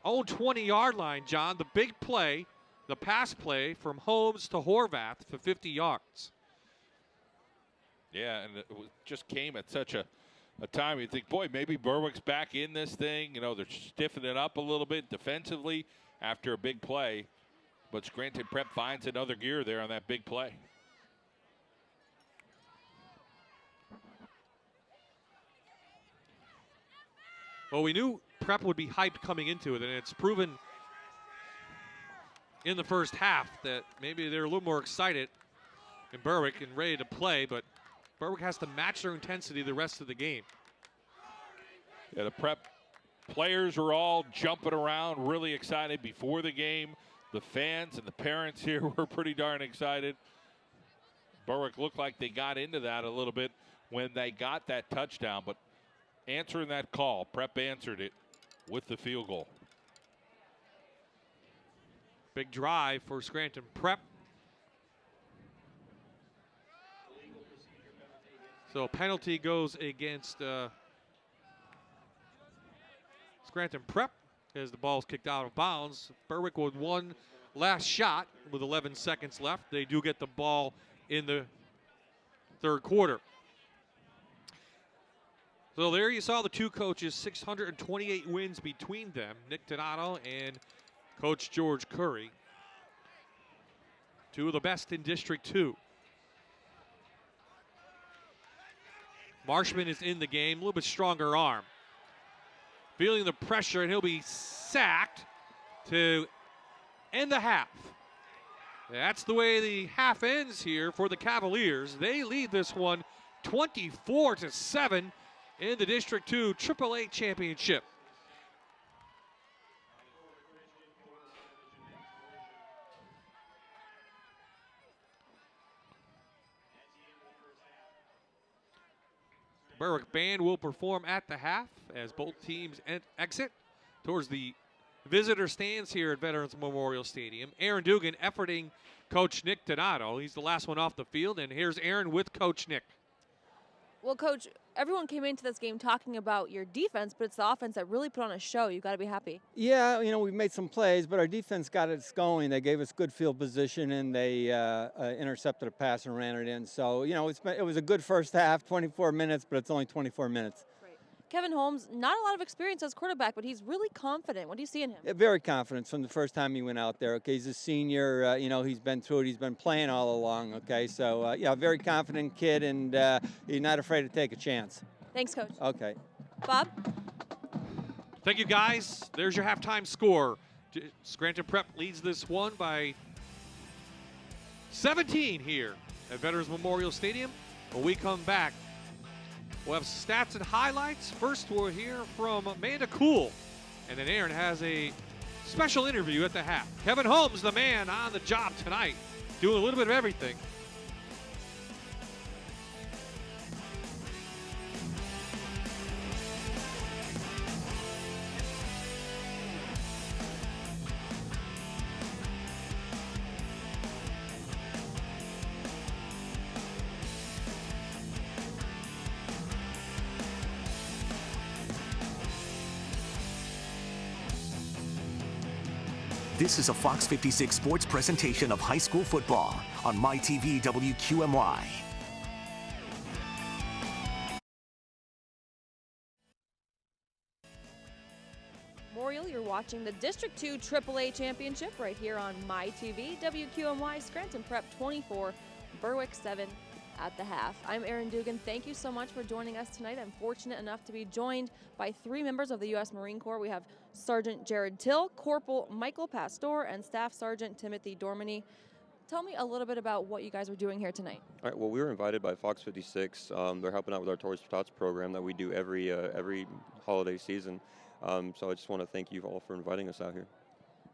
own 20-yard line, John. The big play, the pass play from Holmes to Horvath for 50 yards. Yeah, and it just came at such a time. You think, boy, maybe Berwick's back in this thing. You know, they're stiffening it up a little bit defensively after a big play. But Scranton Prep finds another gear there on that big play. Well, we knew Prep would be hyped coming into it, and it's proven in the first half that maybe they're a little more excited in Berwick and ready to play, but Berwick has to match their intensity the rest of the game. Yeah, the Prep Players were all jumping around, really excited before the game. The fans and the parents here were pretty darn excited. Berwick looked like they got into that a little bit when they got that touchdown, but answering that call, Prep answered it with the field goal. Big drive for Scranton Prep. So penalty goes against Scranton Prep as the ball's kicked out of bounds. Berwick with one last shot with 11 seconds left. They do get the ball in the third quarter. So there you saw the two coaches, 628 wins between them, Nick Donato and Coach George Curry. Two of the best in District 2. Marshman is in the game, a little bit stronger arm. Feeling the pressure, and he'll be sacked to end the half. That's the way the half ends here for the Cavaliers. They lead this one 24-7 in the District 2 AAA Championship. Berwick band will perform at the half as both teams exit towards the visitor stands here at Veterans Memorial Stadium. Aaron Dugan efforting Coach Nick Donato. He's the last one off the field, and here's Aaron with Coach Nick. Well, Coach, everyone came into this game talking about your defense, but it's the offense that really put on a show. You've got to be happy. Yeah, you know, we made some plays, but our defense got us going. They gave us good field position, and they intercepted a pass and ran it in. So, you know, it was a good first half, 24 minutes, but it's only 24 minutes. Right. Kevin Holmes, not a lot of experience as quarterback, but he's really confident. What do you see in him? Yeah, very confident from the first time he went out there. Okay, he's a senior. You know, he's been through it. He's been playing all along. Okay, so yeah, very confident kid, and he's not afraid to take a chance. Thanks, Coach. Okay. Bob? Thank you, guys. There's your halftime score. Scranton Prep leads this one by 17 here at Veterans Memorial Stadium. When we come back, we'll have stats and highlights. First, we'll hear from Amanda Cool, and then Aaron has a special interview at the half. Kevin Holmes, the man on the job tonight, doing a little bit of everything. This is a Fox 56 sports presentation of high school football on MyTV WQMY. Memorial, you're watching the District 2 AAA Championship right here on MyTV WQMY. Scranton Prep 24, Berwick 7 at the half. I'm Aaron Dugan. Thank you so much for joining us tonight. I'm fortunate enough to be joined by 3 members of the U.S. Marine Corps. We have Sergeant Jared Till, Corporal Michael Pastor, and Staff Sergeant Timothy Dormany. Tell me a little bit about what you guys are doing here tonight. All right, well, we were invited by Fox 56. They're helping out with our Toys for Tots program that we do every holiday season. So I just want to thank you all for inviting us out here.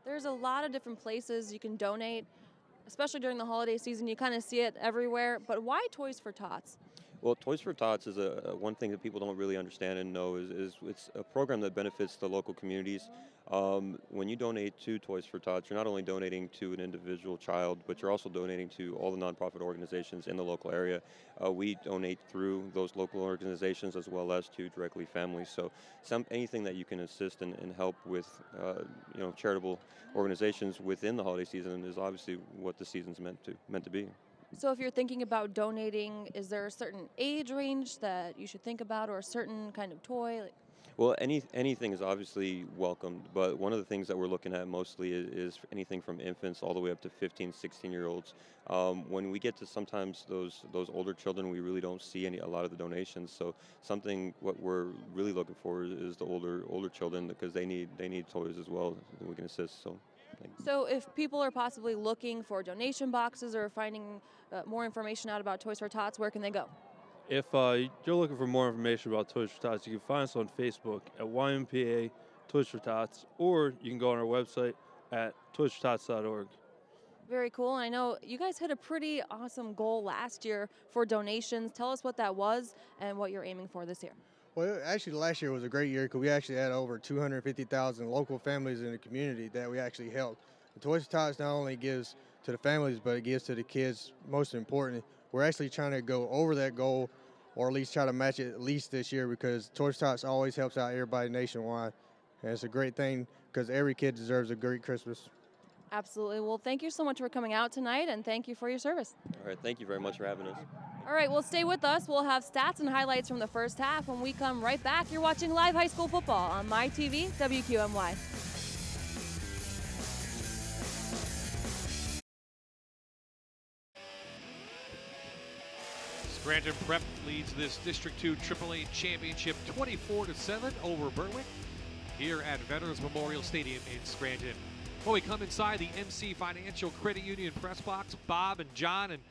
There's a lot of different places you can donate, especially during the holiday season. You kind of see it everywhere, but why Toys for Tots? Well, Toys for Tots is one thing that people don't really understand and know is it's a program that benefits the local communities. When you donate to Toys for Tots, you're not only donating to an individual child, but you're also donating to all the nonprofit organizations in the local area. We donate through those local organizations as well as to directly families. So anything that you can assist and help with, charitable organizations within the holiday season is obviously what the season's meant to be. So if you're thinking about donating, is there a certain age range that you should think about, or a certain kind of toy? Well, anything is obviously welcomed, but one of the things that we're looking at mostly is anything from infants all the way up to 15, 16-year-olds. When we get to sometimes those older children, we really don't see a lot of the donations. So what we're really looking for is the older children, because they need toys as well that we can assist. So if people are possibly looking for donation boxes or finding more information out about Toys for Tots, where can they go? If you're looking for more information about Toys for Tots, you can find us on Facebook at YMPA Toys for Tots, or you can go on our website at toysfortots.org. Very cool. And I know you guys hit a pretty awesome goal last year for donations. Tell us what that was and what you're aiming for this year. Well, actually, last year was a great year because we actually had over 250,000 local families in the community that we actually helped. The Toys for Tots not only gives to the families, but it gives to the kids. Most important, we're actually trying to go over that goal, or at least try to match it at least this year, because Toys for Tots always helps out everybody nationwide. And it's a great thing because every kid deserves a great Christmas. Absolutely. Well, thank you so much for coming out tonight, and thank you for your service. All right, thank you very much for having us. All right, well, stay with us. We'll have stats and highlights from the first half when we come right back. You're watching live high school football on MyTV, WQMY. Scranton Prep leads this District 2 AAA Championship 24-7 over Berwick here at Veterans Memorial Stadium in Scranton. Well, we come inside the MC Financial Credit Union press box. Bob and John. And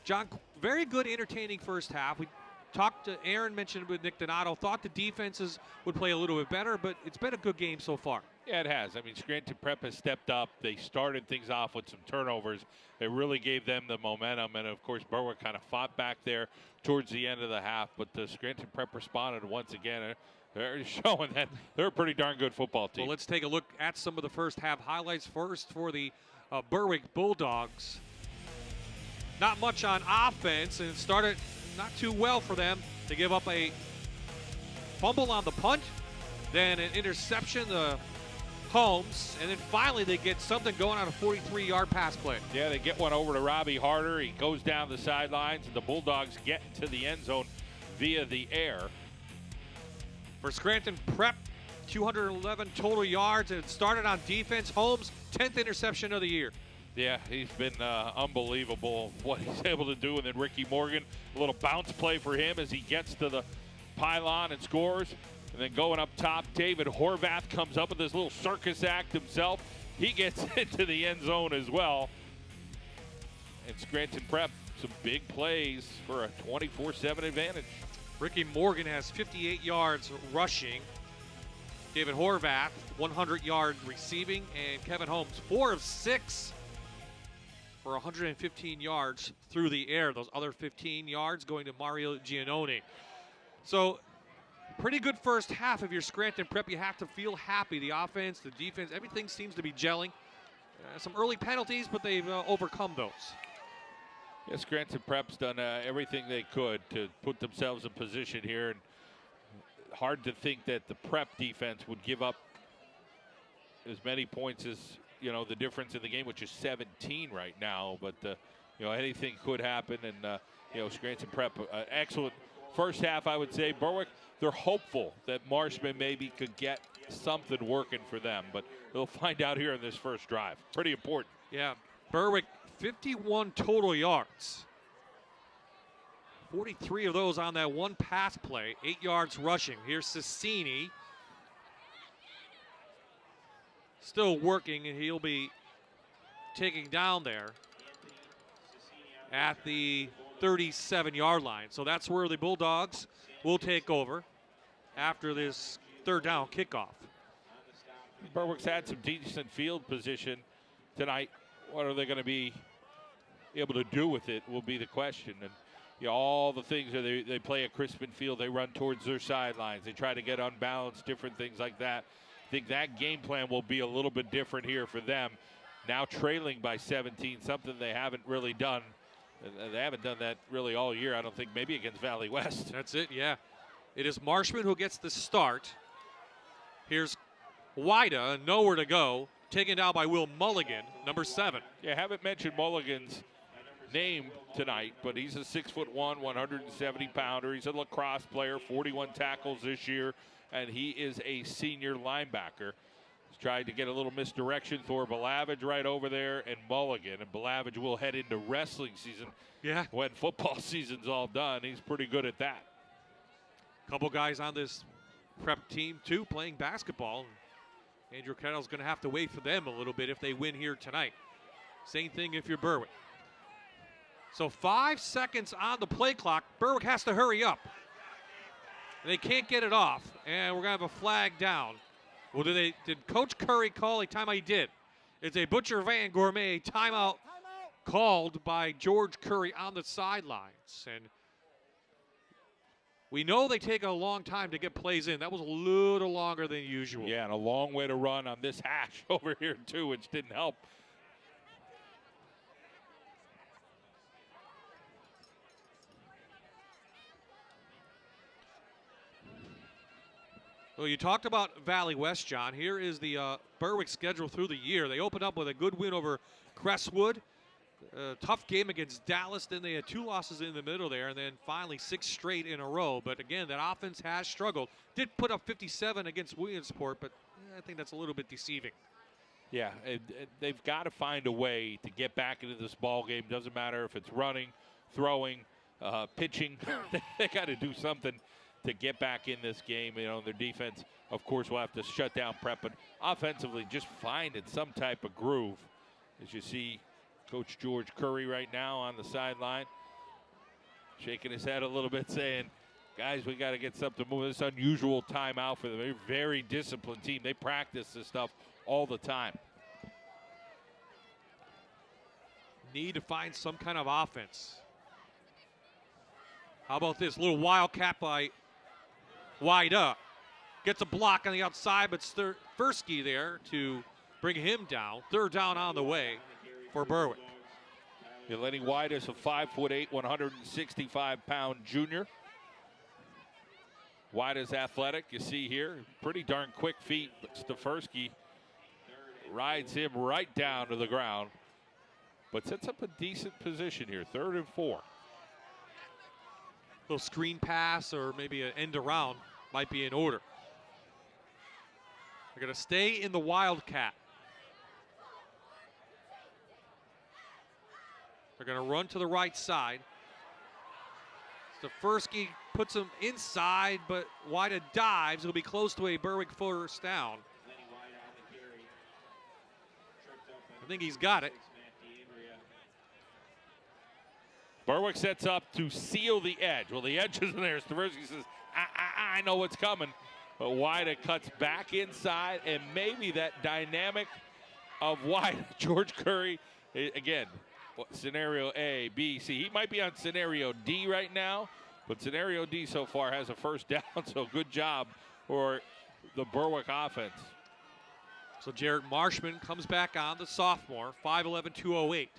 John, very good, entertaining first half. We talked to Aaron, mentioned with Nick Donato, thought the defenses would play a little bit better, but it's been a good game so far. Yeah, it has. I mean, Scranton Prep has stepped up. They started things off with some turnovers. It really gave them the momentum. And, of course, Berwick kind of fought back there towards the end of the half. But the Scranton Prep responded once again. They're showing that they're a pretty darn good football team. Well, let's take a look at some of the first half highlights first for the Berwick Bulldogs. Not much on offense, and it started not too well for them. They give up a fumble on the punt, then an interception to Holmes, and then finally they get something going on a 43-yard pass play. Yeah, they get one over to Robbie Harder. He goes down the sidelines, and the Bulldogs get into the end zone via the air. For Scranton Prep, 211 total yards, and it started on defense. Holmes, 10th interception of the year. Yeah, he's been unbelievable what he's able to do. And then Ricky Morgan, a little bounce play for him as he gets to the pylon and scores. And then going up top, David Horvath comes up with this little circus act himself. He gets into the end zone as well. And Scranton Prep, some big plays for a 24-7 advantage. Ricky Morgan has 58 yards rushing. David Horvath, 100 yards receiving. And Kevin Holmes, 4 of 6 for 115 yards through the air. Those other 15 yards going to Mario Giannone. So, pretty good first half of your Scranton Prep. You have to feel happy. The offense, the defense, everything seems to be gelling. Some early penalties, but they've overcome those. Yeah, Scranton Prep's done everything they could to put themselves in position here. And hard to think that the Prep defense would give up as many points as, you know, the difference in the game, which is 17 right now. But, you know, anything could happen. And, you know, Scranton Prep, excellent first half, I would say. Berwick, they're hopeful that Marshman maybe could get something working for them. But they'll find out here in this first drive. Pretty important. Yeah, Berwick, 51 total yards. 43 of those on that one pass play, 8 yards rushing. Here's Cicini. Still working, and he'll be taking down there at the 37-yard line. So that's where the Bulldogs will take over after this third down kickoff. Berwick's had some decent field position tonight. What are they going to be able to do with it will be the question. And you know, all the things that they play at Crispin Field, they run towards their sidelines. They try to get unbalanced, different things like that. I think that game plan will be a little bit different here for them. Now trailing by 17, something they haven't really done. They haven't done that really all year, I don't think, maybe against Valley West. That's it, yeah. It is Marshman who gets the start. Here's Wida, nowhere to go. Taken down by Will Mulligan, number 7. Yeah, haven't mentioned Mulligan's name tonight, but he's a 6'1", 170-pounder. He's a lacrosse player, 41 tackles this year, and he is a senior linebacker. He's tried to get a little misdirection. Thor Balavage right over there, and Mulligan. And Balavage will head into wrestling season. Yeah. When football season's all done, he's pretty good at that. Couple guys on this Prep team, too, playing basketball. Andrew Kettle's going to have to wait for them a little bit if they win here tonight. Same thing if you're Berwick. So 5 seconds on the play clock. Berwick has to hurry up. They can't get it off, and we're going to have a flag down. Well, did Coach Curry call a timeout? He did. It's a Butcher Van Gourmet timeout called by George Curry on the sidelines. And we know they take a long time to get plays in. That was a little longer than usual. Yeah, and a long way to run on this hash over here, too, which didn't help. Well, you talked about Valley West, John. Here is the Berwick schedule through the year. They opened up with a good win over Crestwood. Tough game against Dallas. Then they had 2 losses in the middle there, and then finally 6 straight in a row. But again, that offense has struggled. Did put up 57 against Williamsport, but I think that's a little bit deceiving. Yeah, they've got to find a way to get back into this ball game. Doesn't matter if it's running, throwing, pitching. They got to do something to get back in this game. You know, their defense, of course, will have to shut down Prep, but offensively just finding some type of groove. As you see Coach George Curry right now on the sideline, shaking his head a little bit, saying, guys, we got to get something moving. This unusual timeout for them. They're a very disciplined team. They practice this stuff all the time. Need to find some kind of offense. How about this little wildcat by wide up? Gets a block on the outside, but Fursky there to bring him down. 3rd down on the way for Berwick. Lenny White is a 5'8", 165-pound junior. White is athletic, you see here. Pretty darn quick feet, but Stefersky rides him right down to the ground, but sets up a decent position here. 3rd and 4. Little screen pass or maybe an end around might be in order. They're going to stay in the wildcat. They're going to run to the right side. Stefersky puts him inside, but Wida dives. It'll be close to a Berwick 1st down. I think he's got it. Berwick sets up to seal the edge. Well, the edge isn't there. Stefersky says, I know what's coming. But Wida cuts back inside, and maybe that dynamic of Wida, George Curry, again, scenario A, B, C. He might be on scenario D right now, but scenario D so far has a 1st down, so good job for the Berwick offense. So Jared Marshman comes back on, the sophomore, 5'11", 208.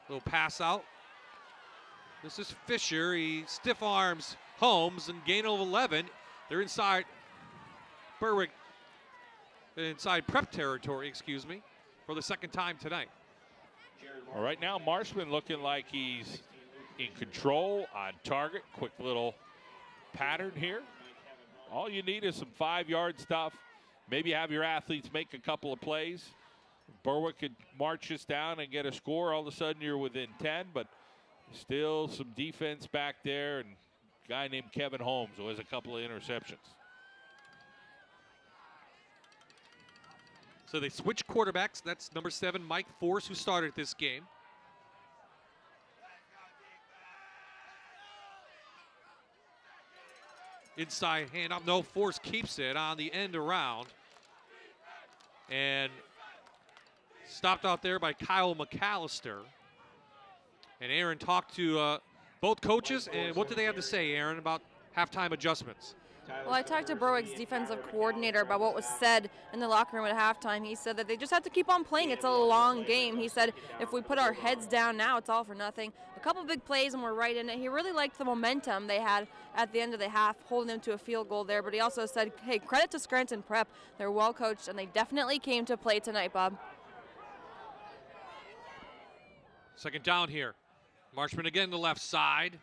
Little pass out. This is Fisher. He stiff arms Holmes and gain of 11. They're inside Berwick, inside Prep territory, excuse me, for the 2nd time tonight. All right, now Marshman looking like he's in control, on target. Quick little pattern here. All you need is some 5-yard stuff. Maybe have your athletes make a couple of plays. Berwick could march this down and get a score. All of a sudden you're within 10, but still some defense back there, and a guy named Kevin Holmes who has a couple of interceptions. So they switch quarterbacks. That's number 7, Mike Force, who started this game. Inside handoff. No, Force keeps it on the end around. And stopped out there by Kyle McAllister. And Aaron talked to both coaches. And what did they have to say, Aaron, about halftime adjustments? Well, I talked to Berwick's defensive coordinator about what was said in the locker room at halftime. He said that they just have to keep on playing. It's a long game. He said if we put our heads down now, it's all for nothing. A couple big plays and we're right in it. He really liked the momentum they had at the end of the half, holding them to a field goal there. But he also said, hey, credit to Scranton Prep. They're well coached and they definitely came to play tonight, Bob. 2nd down here. Marshman again to the left side.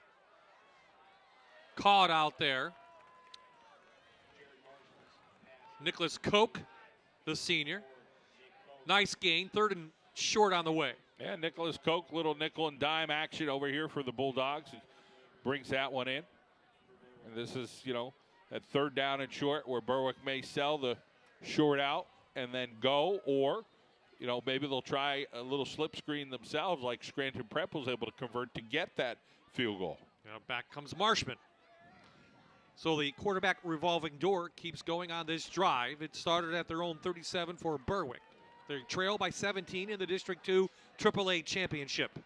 Caught out there. Nicholas Koch, the senior. Nice gain, 3rd and short on the way. Yeah, Nicholas Koch, little nickel and dime action over here for the Bulldogs. He brings that one in. And this is, you know, that 3rd down and short where Berwick may sell the short out and then go, or, you know, maybe they'll try a little slip screen themselves like Scranton Prep was able to convert to get that field goal. Now back comes Marshman. So the quarterback revolving door keeps going on this drive. It started at their own 37 for Berwick. They trail by 17 in the District 2 AAA championship.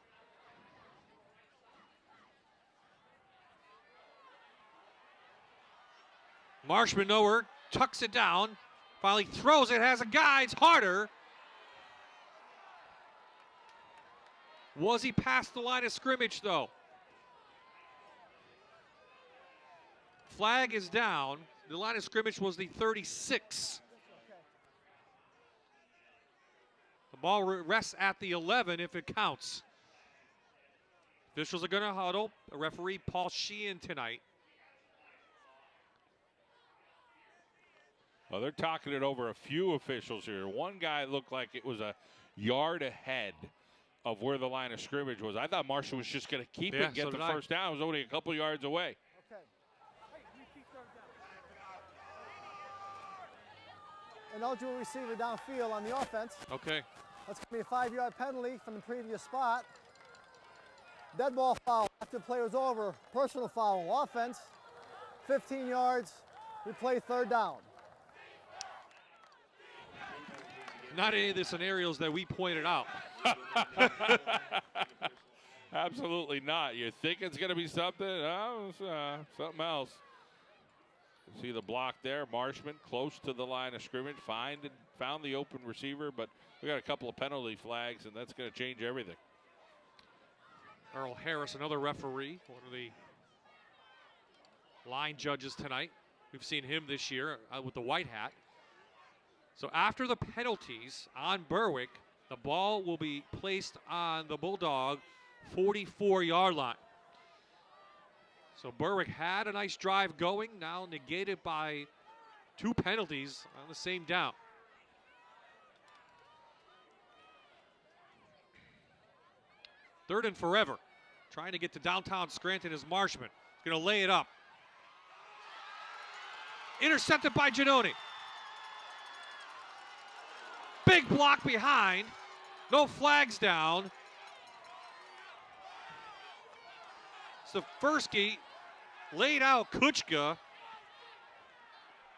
Marshman nowhere, tucks it down, finally throws it, has a guy, it's harder. Was he past the line of scrimmage though? Flag is down. The line of scrimmage was the 36. The ball rests at the 11 if it counts. Officials are going to huddle. The referee, Paul Sheehan, tonight. Well, they're talking it over a few officials here. One guy looked like it was a yard ahead of where the line of scrimmage was. I thought Marshall was just going to keep it and get the first down. It was only a couple yards away. An eligible receiver downfield on the offense. Okay. That's going to be a 5-yard penalty from the previous spot. Dead ball foul after the play was over. Personal foul on offense. 15 yards. We play third down. Not any of the scenarios that we pointed out. Absolutely not. You think it's going to be something? Oh, it's, something else. See the block there. Marshman close to the line of scrimmage. Found the open receiver, but we got a couple of penalty flags, and that's going to change everything. Earl Harris, another referee, one of the line judges tonight. We've seen him this year with the white hat. So after the penalties on Berwick, the ball will be placed on the Bulldog 44-yard line. So Berwick had a nice drive going, now negated by 2 penalties on the same down. Third and forever. Trying to get to downtown Scranton is Marshman. He's going to lay it up. Intercepted by Giannone. Big block behind. No flags down. Stefersky laid out Kuchka.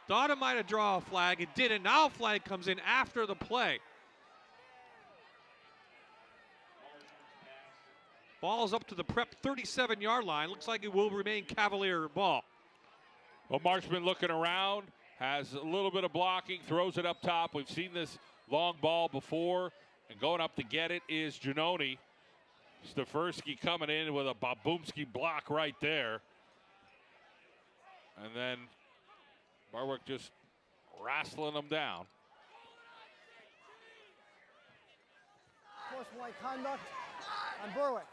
Thought it might have drawn a flag. It didn't. Now a flag comes in after the play. Ball's up to the Prep 37-yard line. Looks like it will remain Cavalier ball. Well, Marshman looking around, has a little bit of blocking, throws it up top. We've seen this long ball before, and going up to get it is Giannone. Stefersky coming in with a Babumski block right there. And then Berwick just wrestling them down. Sportsmanlike conduct on Berwick.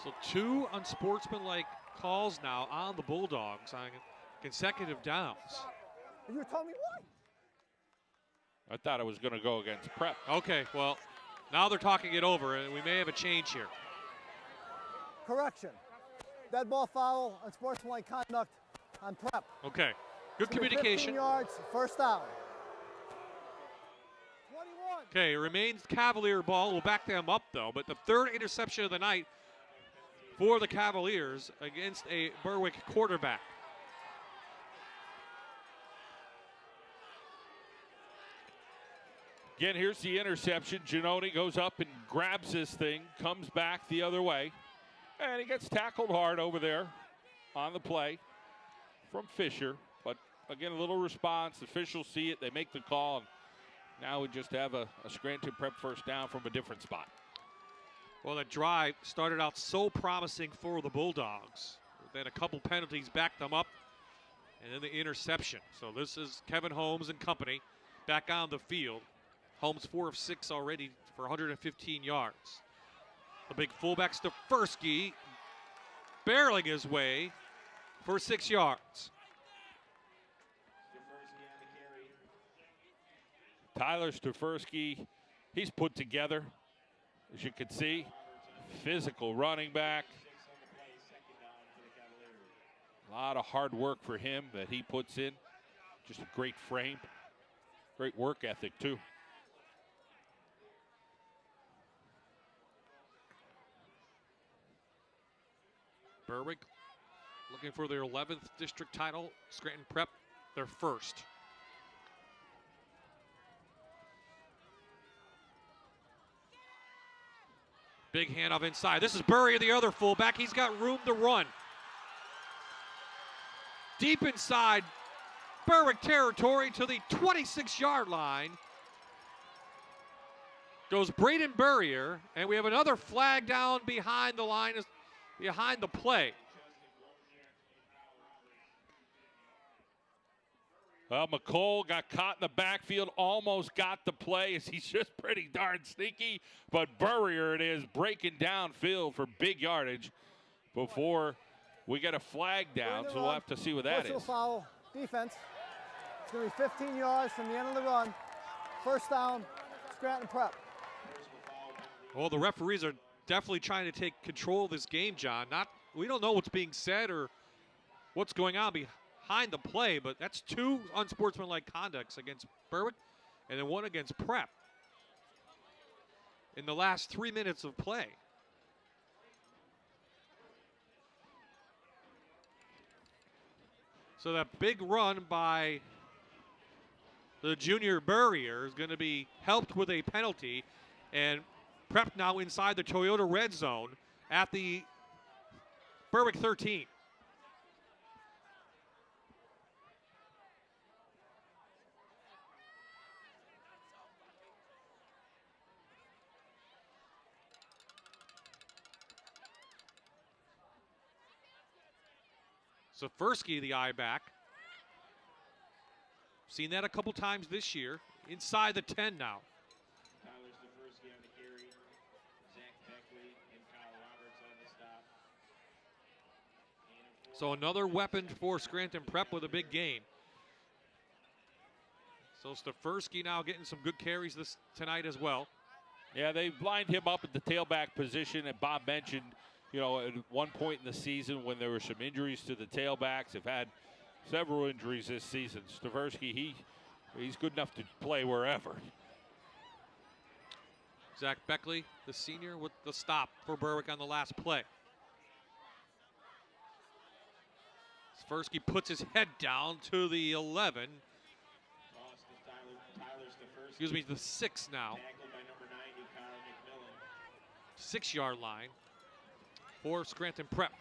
So 2 unsportsmanlike calls now on the Bulldogs on consecutive downs. You told me what? I thought it was going to go against Prep. Okay, well, now they're talking it over, and we may have a change here. Correction. Dead ball foul, unsportsmanlike conduct on Prep. Okay, good communication. 15 yards, first down. 21. Okay, it remains Cavalier ball. We'll back them up, though. But the 3rd interception of the night for the Cavaliers against a Berwick quarterback. Again, here's the interception. Giannone goes up and grabs this thing, comes back the other way, and he gets tackled hard over there on the play from Fisher. But again, a little response. Officials see it, they make the call, and now we just have a Scranton Prep first down from a different spot. Well, that drive started out so promising for the Bulldogs. Then a couple penalties backed them up, and then the interception. So this is Kevin Holmes and company back on the field. Holmes 4 of 6 already for 115 yards. The big fullback Stefersky barreling his way for 6 yards. Tyler Stefersky, he's put together, as you can see. Physical running back. A lot of hard work for him that he puts in. Just a great frame. Great work ethic, too. Berwick looking for their 11th district title. Scranton Prep, their first. Big handoff inside. This is Burry, the other fullback. He's got room to run. Deep inside Berwick territory to the 26-yard line goes Braden Burrier, and we have another flag down behind the line, behind the play. Well, McCole got caught in the backfield, almost got the play as he's just pretty darn sneaky, but Burrier it is breaking downfield for big yardage before we get a flag down, so we'll have to see what that is. Foul, defense. It's going to be 15 yards from the end of the run. First down, Scranton Prep. Well, the referees are definitely trying to take control of this game, John. We don't know what's being said or what's going on behind the play, but that's two unsportsmanlike conducts against Berwick and then one against Prep in the last 3 minutes of play. So that big run by the junior Burrier is going to be helped with a penalty, and Prep now inside the Toyota red zone at the Berwick 13. Safersky, the eye back. Seen that a couple times this year. Inside the 10 now. Tyler Safersky on the carry. Zach Beckley and Kyle Roberts on the stop. So another weapon for Scranton Prep with a big gain. So Safersky now getting some good carries tonight as well. Yeah, they lined him up at the tailback position, and Bob mentioned, you know, at one point in the season when there were some injuries to the tailbacks, have had several injuries this season. Staversky, he's good enough to play wherever. Zach Beckley, the senior, with the stop for Berwick on the last play. Staversky puts his head down to the 11. Excuse me, the 6 now. 6-yard line for Scranton Prep.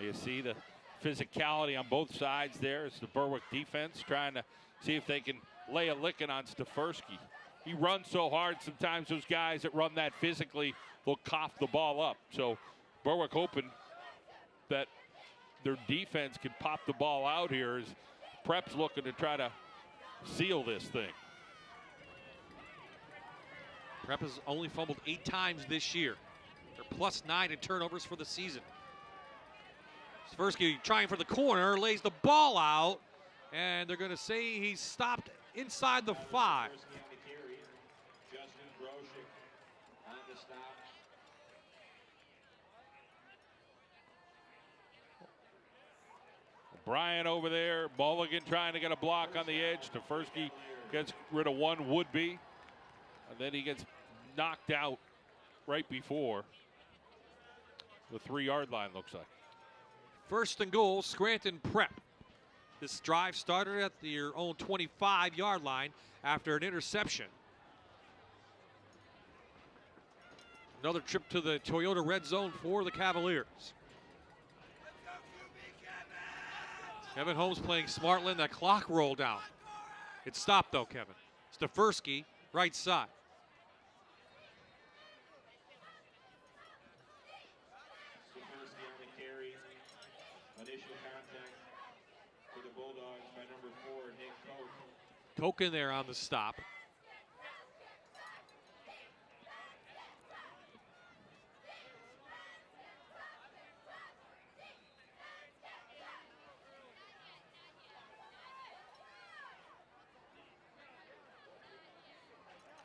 You see the physicality on both sides there. It's the Berwick defense trying to see if they can lay a licking on Stafersky. He runs so hard, sometimes those guys that run that physically will cough the ball up. So Berwick hoping that their defense can pop the ball out here as Prep's looking to try to seal this thing. Prep has only fumbled 8 times this year. They're +9 in turnovers for the season. Stafersky trying for the corner, lays the ball out, and they're going to say he's stopped inside the 5. Bryant over there, Mulligan trying to get a block on the edge. Stafersky gets rid of one would-be, and then he gets knocked out right before the 3-yard line, looks like. First and goal, Scranton Prep. This drive started at their own 25-yard line after an interception. Another trip to the Toyota red zone for the Cavaliers. Kevin Holmes playing Smartland. That clock rolled out. It stopped though, Kevin. Stafersky, right side. Initial contact for the Bulldogs by number 4, Nick Koch. Koch in there on the stop.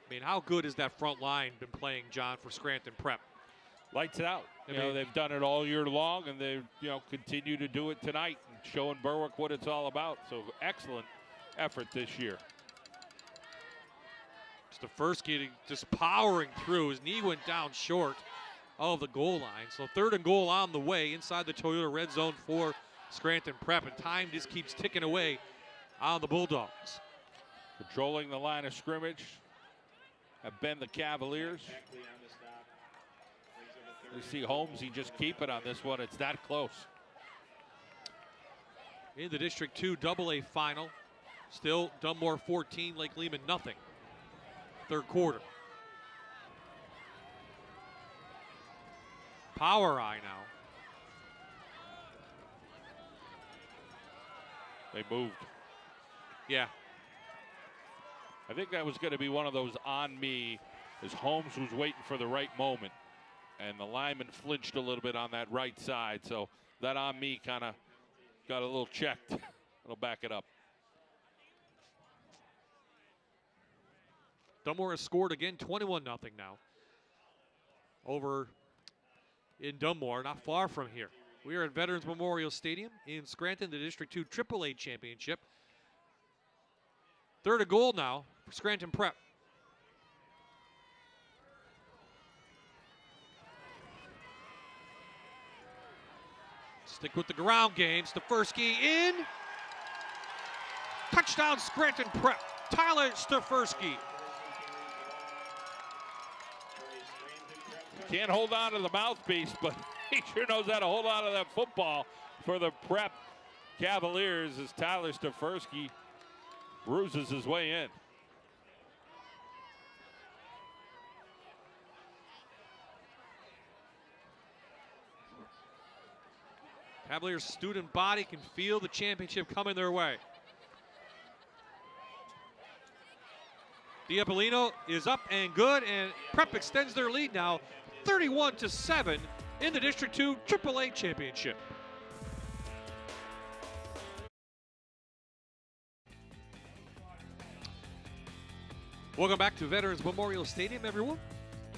I mean, how good has that front line been playing, John, for Scranton Prep? Lights it out. I You know, mean, they've done it all year long, and they, you know, continue to do it tonight and showing Berwick what it's all about. So excellent effort this year. Stafersky just powering through. His knee went down short. of the goal line. So 3rd and goal on the way inside the Toyota red zone for Scranton Prep, and time just keeps ticking away on the Bulldogs. Controlling the line of scrimmage have been the Cavaliers. We see Holmes, he just keep it on this one. It's that close. In the District 2 AA final, still Dunmore 14, Lake Lehman nothing. 3rd quarter. Power eye now. They moved. Yeah. I think that was going to be one of those on me, as Holmes was waiting for the right moment. And the lineman flinched a little bit on that right side. So that on me kind of got a little checked. It'll back it up. Dunmore has scored again, 21-0 now. Over in Dunmore, not far from here. We are at Veterans Memorial Stadium in Scranton, the District 2 AAA Championship. 3rd and goal now for Scranton Prep. Stick with the ground game. Stefersky in. Touchdown Scranton Prep. Tyler Stefersky. Can't hold on to the mouthpiece, but he sure knows how to hold on to that football for the Prep Cavaliers as Tyler Stefersky bruises his way in. Cavaliers student body can feel the championship coming their way. Diapolino is up and good, and Prep extends their lead now 31-7 in the District 2 AAA Championship. Welcome back to Veterans Memorial Stadium, everyone.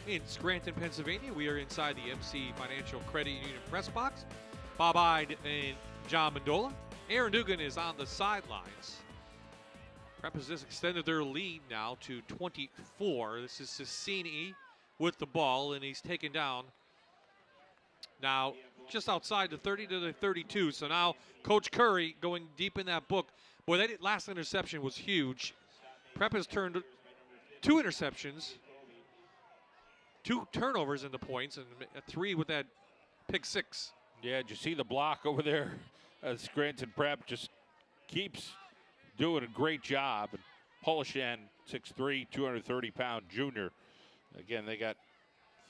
In Scranton, Pennsylvania, we are inside the MC Financial Credit Union press box. Bob Ide and John Mendola. Aaron Dugan is on the sidelines. Prep has just extended their lead now to 24. This is Cicini with the ball, and he's taken down now just outside the 30 to the 32. So now Coach Curry going deep in that book. Boy, that last interception was huge. Prep has turned 2 interceptions, 2 turnovers into points, and 3 with that pick 6. Yeah, did you see the block over there? Scranton Prep just keeps doing a great job. And Polishan, 6'3", 230-pound junior. Again, they got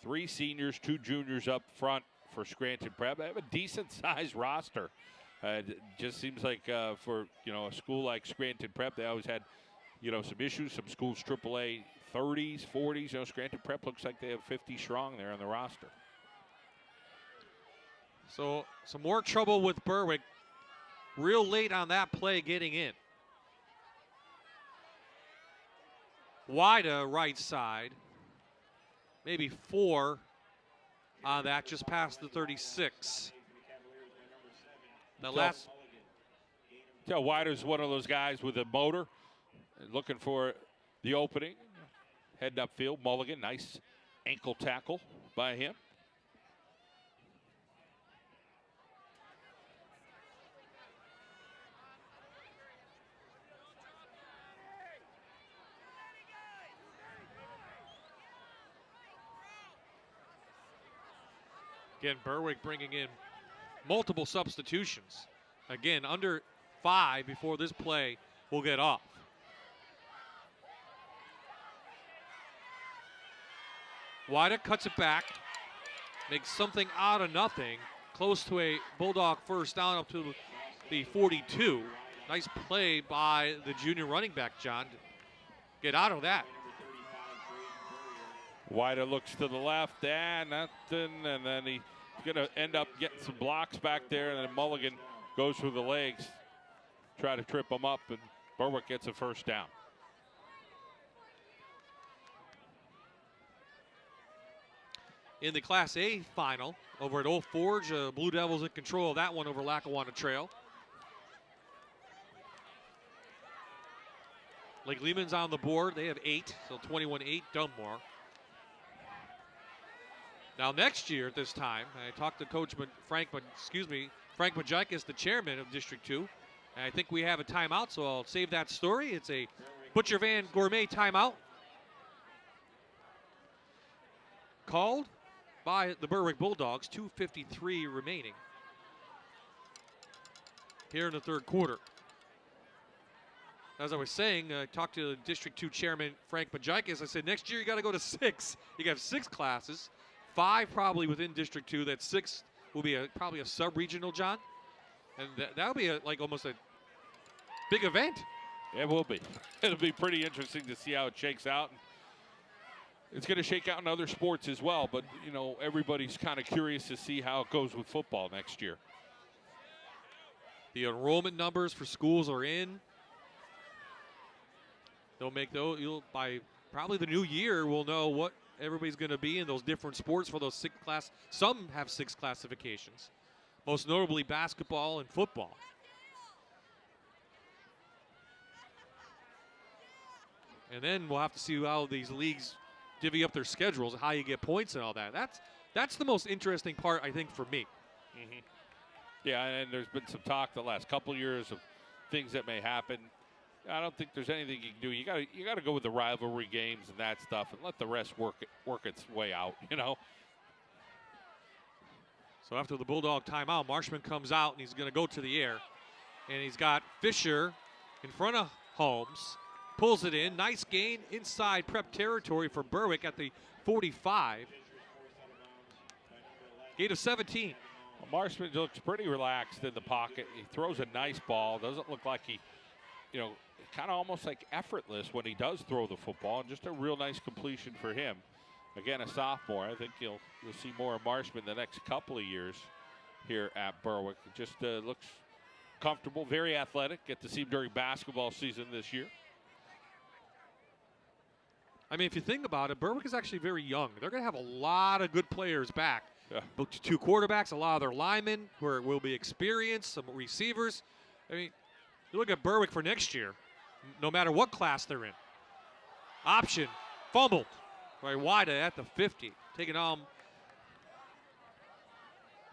3 seniors, 2 juniors up front for Scranton Prep. They have a decent-sized roster. It just seems like for a school like Scranton Prep, they always had some issues. Some schools AAA 30s, 40s. Scranton Prep looks like they have 50 strong there on the roster. So some more trouble with Berwick. Real late on that play getting in. Wida right side. Maybe 4 on that, just past the 36. The last. Wider's one of those guys with a motor, looking for the opening. Heading upfield, Mulligan, nice ankle tackle by him. Again, Berwick bringing in multiple substitutions. Again, under 5 before this play will get off. Wida cuts it back, makes something out of nothing, close to a Bulldog first down up to the 42. Nice play by the junior running back, John, to get out of that. Wida looks to the left, and nothing, and then he's going to end up getting some blocks back there, and then Mulligan goes through the legs, try to trip him up, and Berwick gets a first down. In the Class A final over at Old Forge, Blue Devils in control of that one over Lackawanna Trail. Lake Lehman's on the board. They have 8, so 21-8 Dunmore. Now next year at this time, I talked to Coach Frank Majikis, the chairman of District 2, and I think we have a timeout, so I'll save that story. It's a Butcher Van Gourmet timeout called by the Berwick Bulldogs, 2:53 remaining here in the third quarter. As I was saying, I talked to District 2 Chairman Frank Majikis. I said, next year you got to go to 6. You have 6 classes, 5 probably within District 2. That 6 will be probably a sub-regional, John. And that'll be like almost a big event. It will be. It'll be pretty interesting to see how it shakes out. It's going to shake out in other sports as well, but, you know, everybody's kind of curious to see how it goes with football next year. The enrollment numbers for schools are in. They'll make those, by probably the new year, we'll know what everybody's going to be in those different sports for those 6 class. Some have 6 classifications, most notably basketball and football. And then we'll have to see how these leagues divvy up their schedules, how you get points and all that. That's the most interesting part, I think, for me. Mm-hmm. Yeah, and there's been some talk the last couple of years of things that may happen. I don't think there's anything you can do. You got to go with the rivalry games and that stuff, and let the rest work its way out. You know. So after the Bulldog timeout, Marshman comes out and he's going to go to the air, and he's got Fisher in front of Holmes, pulls it in, nice gain inside prep territory for Berwick at the 45. Gain of 17. Well, Marshman looks pretty relaxed in the pocket. He throws a nice ball. Doesn't look like he, you know, kind of almost like effortless when he does throw the football, and just a real nice completion for him. Again, a sophomore. I think you'll see more of Marshman the next couple of years here at Berwick. It just looks comfortable, very athletic. Get to see him during basketball season this year. I mean, if you think about it, Berwick is actually very young. They're going to have a lot of good players back. Yeah. 2 quarterbacks, a lot of their linemen who will be experienced, some receivers. I mean, you look at Berwick for next year, no matter what class they're in. Option, fumbled by Wida at the 50. Taking on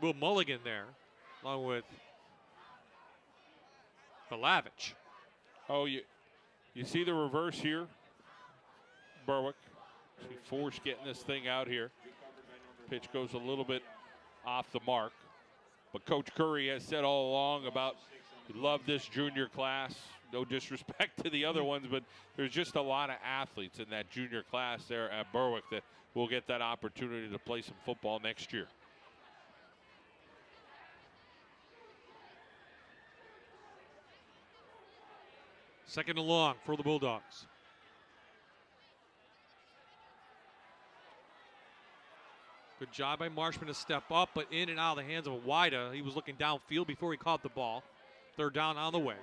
Will Mulligan there, along with Balavich. Oh, you see the reverse here? Berwick. See Force getting this thing out here. Pitch goes a little bit off the mark. But Coach Curry has said all along about he loved this junior class. No disrespect to the other ones, but there's just a lot of athletes in that junior class there at Berwick that will get that opportunity to play some football next year. Second and long for the Bulldogs. Good job by Marshman to step up, but in and out of the hands of Wida. He was looking downfield before he caught the ball. Third down on the way.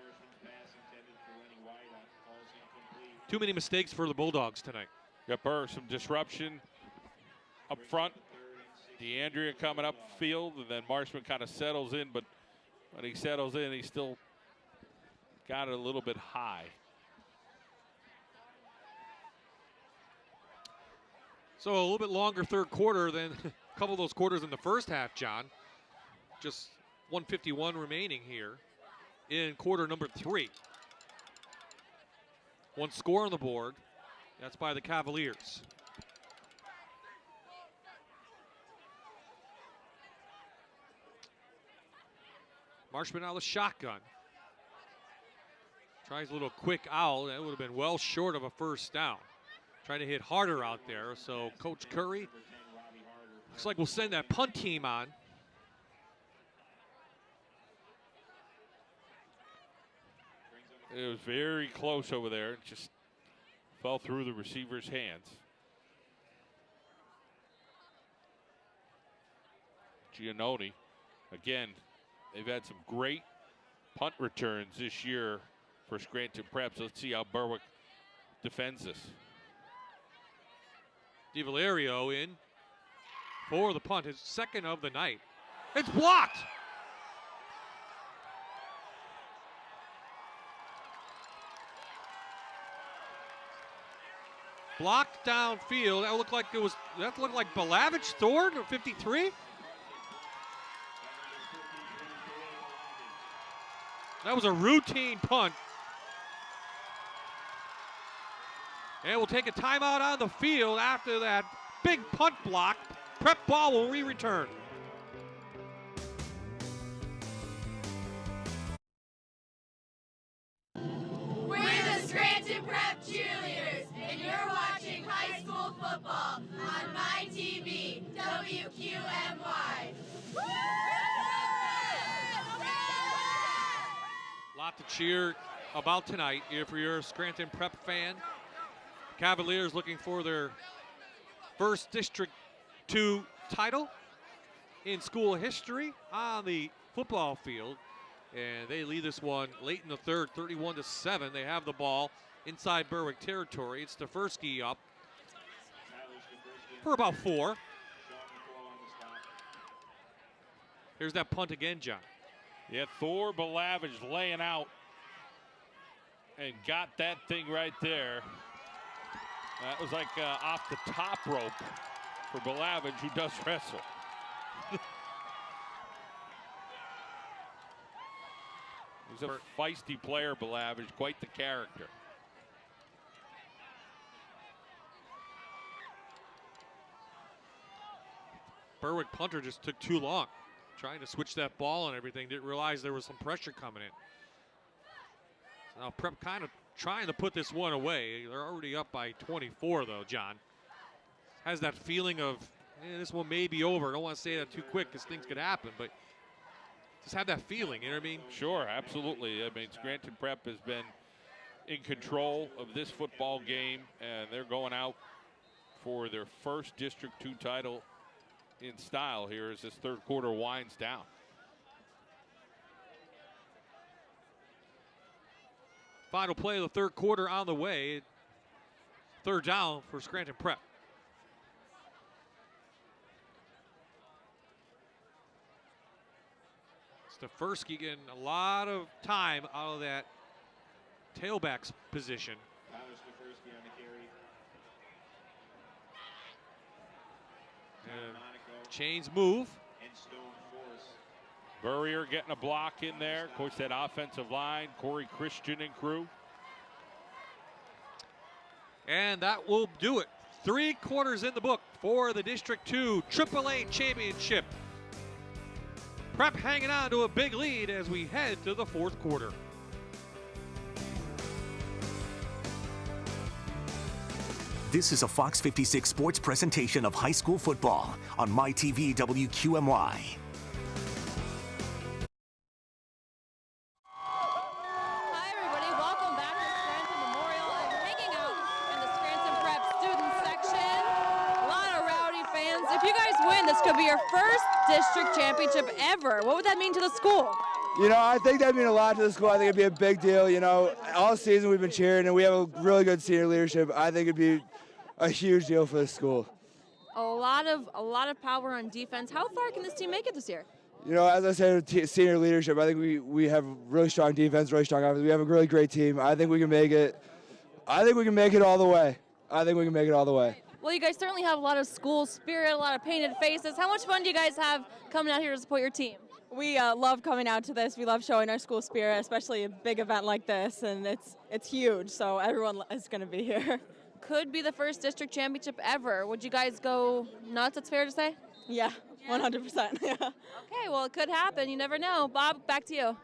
Too many mistakes for the Bulldogs tonight. Got some disruption up front. DeAndrea coming up field, and then Marshman kind of settles in, but when he settles in, he still got it a little bit high. So a little bit longer third quarter than a couple of those quarters in the first half, John. Just 1:51 remaining here in quarter number 3. 1 score on the board. That's by the Cavaliers. Marshman out of the shotgun. Tries a little quick out. That would have been well short of a first down. Trying to hit harder out there. So Coach Curry looks like we'll send that punt team on. It was very close over there. It just fell through the receiver's hands. Giannone, again, they've had some great punt returns this year for Scranton Preps. Let's see how Berwick defends this. DiValerio in for the punt, his second of the night. It's blocked. Blocked downfield. That looked like Balavich Thorne, 53. That was a routine punt. And we'll take a timeout on the field after that big punt block. Prep ball will return. We're the Scranton Prep Cheerleaders, and you're watching high school football on my TV, WQMY. Lot to cheer about tonight if you're a Scranton Prep fan. Cavaliers looking for their first District 2 title in school history on the football field. And they lead this one late in the third, 31-7. They have the ball inside Berwick territory. It's Stefersky up for about 4. Here's that punt again, John. Yeah, Thor Balavich laying out and got that thing right there. That was like off the top rope for Balavich, who does wrestle. He's a feisty player, Balavich, quite the character. Berwick punter just took too long trying to switch that ball and everything. Didn't realize there was some pressure coming in. So now Prep kind of trying to put this one away. They're already up by 24 though, John. Has that feeling of, this one may be over. I don't want to say that too quick because things could happen, but just have that feeling, you know what I mean? Sure, absolutely. I mean, Scranton Prep has been in control of this football game, and they're going out for their first District 2 title in style here as this third quarter winds down. Final play of the third quarter on the way. Third down for Scranton Prep. Stefersky getting a lot of time out of that tailback's position. And chains move. Burrier getting a block in there. Of course, that offensive line, Corey Christian and crew. And that will do it. 3 quarters in the book for the District 2 AAA Championship. Prep hanging on to a big lead as we head to the fourth quarter. This is a Fox 56 sports presentation of high school football on MyTV WQMY. Hi everybody, welcome back to Scranton Memorial. I'm hanging out in the Scranton Prep student section. A lot of rowdy fans. If you guys win, this could be your first district championship ever. What would that mean to the school? You know, I think that'd mean a lot to the school. I think it'd be a big deal. You know, all season we've been cheering, and we have a really good senior leadership. I think it'd be a huge deal for the school. A lot of power on defense. How far can this team make it this year? You know, as I said, senior leadership, I think we have really strong defense, really strong offense. We have a really great team. I think we can make it. I think we can make it all the way. I think we can make it all the way. Well, you guys certainly have a lot of school spirit, a lot of painted faces. How much fun do you guys have coming out here to support your team? We love coming out to this. We love showing our school spirit, especially a big event like this, and it's huge, so everyone is going to be here. Could be the first district championship ever. Would you guys go nuts, it's fair to say? Yeah, 100%. Yeah. Okay, well, it could happen. You never know. Bob, back to you.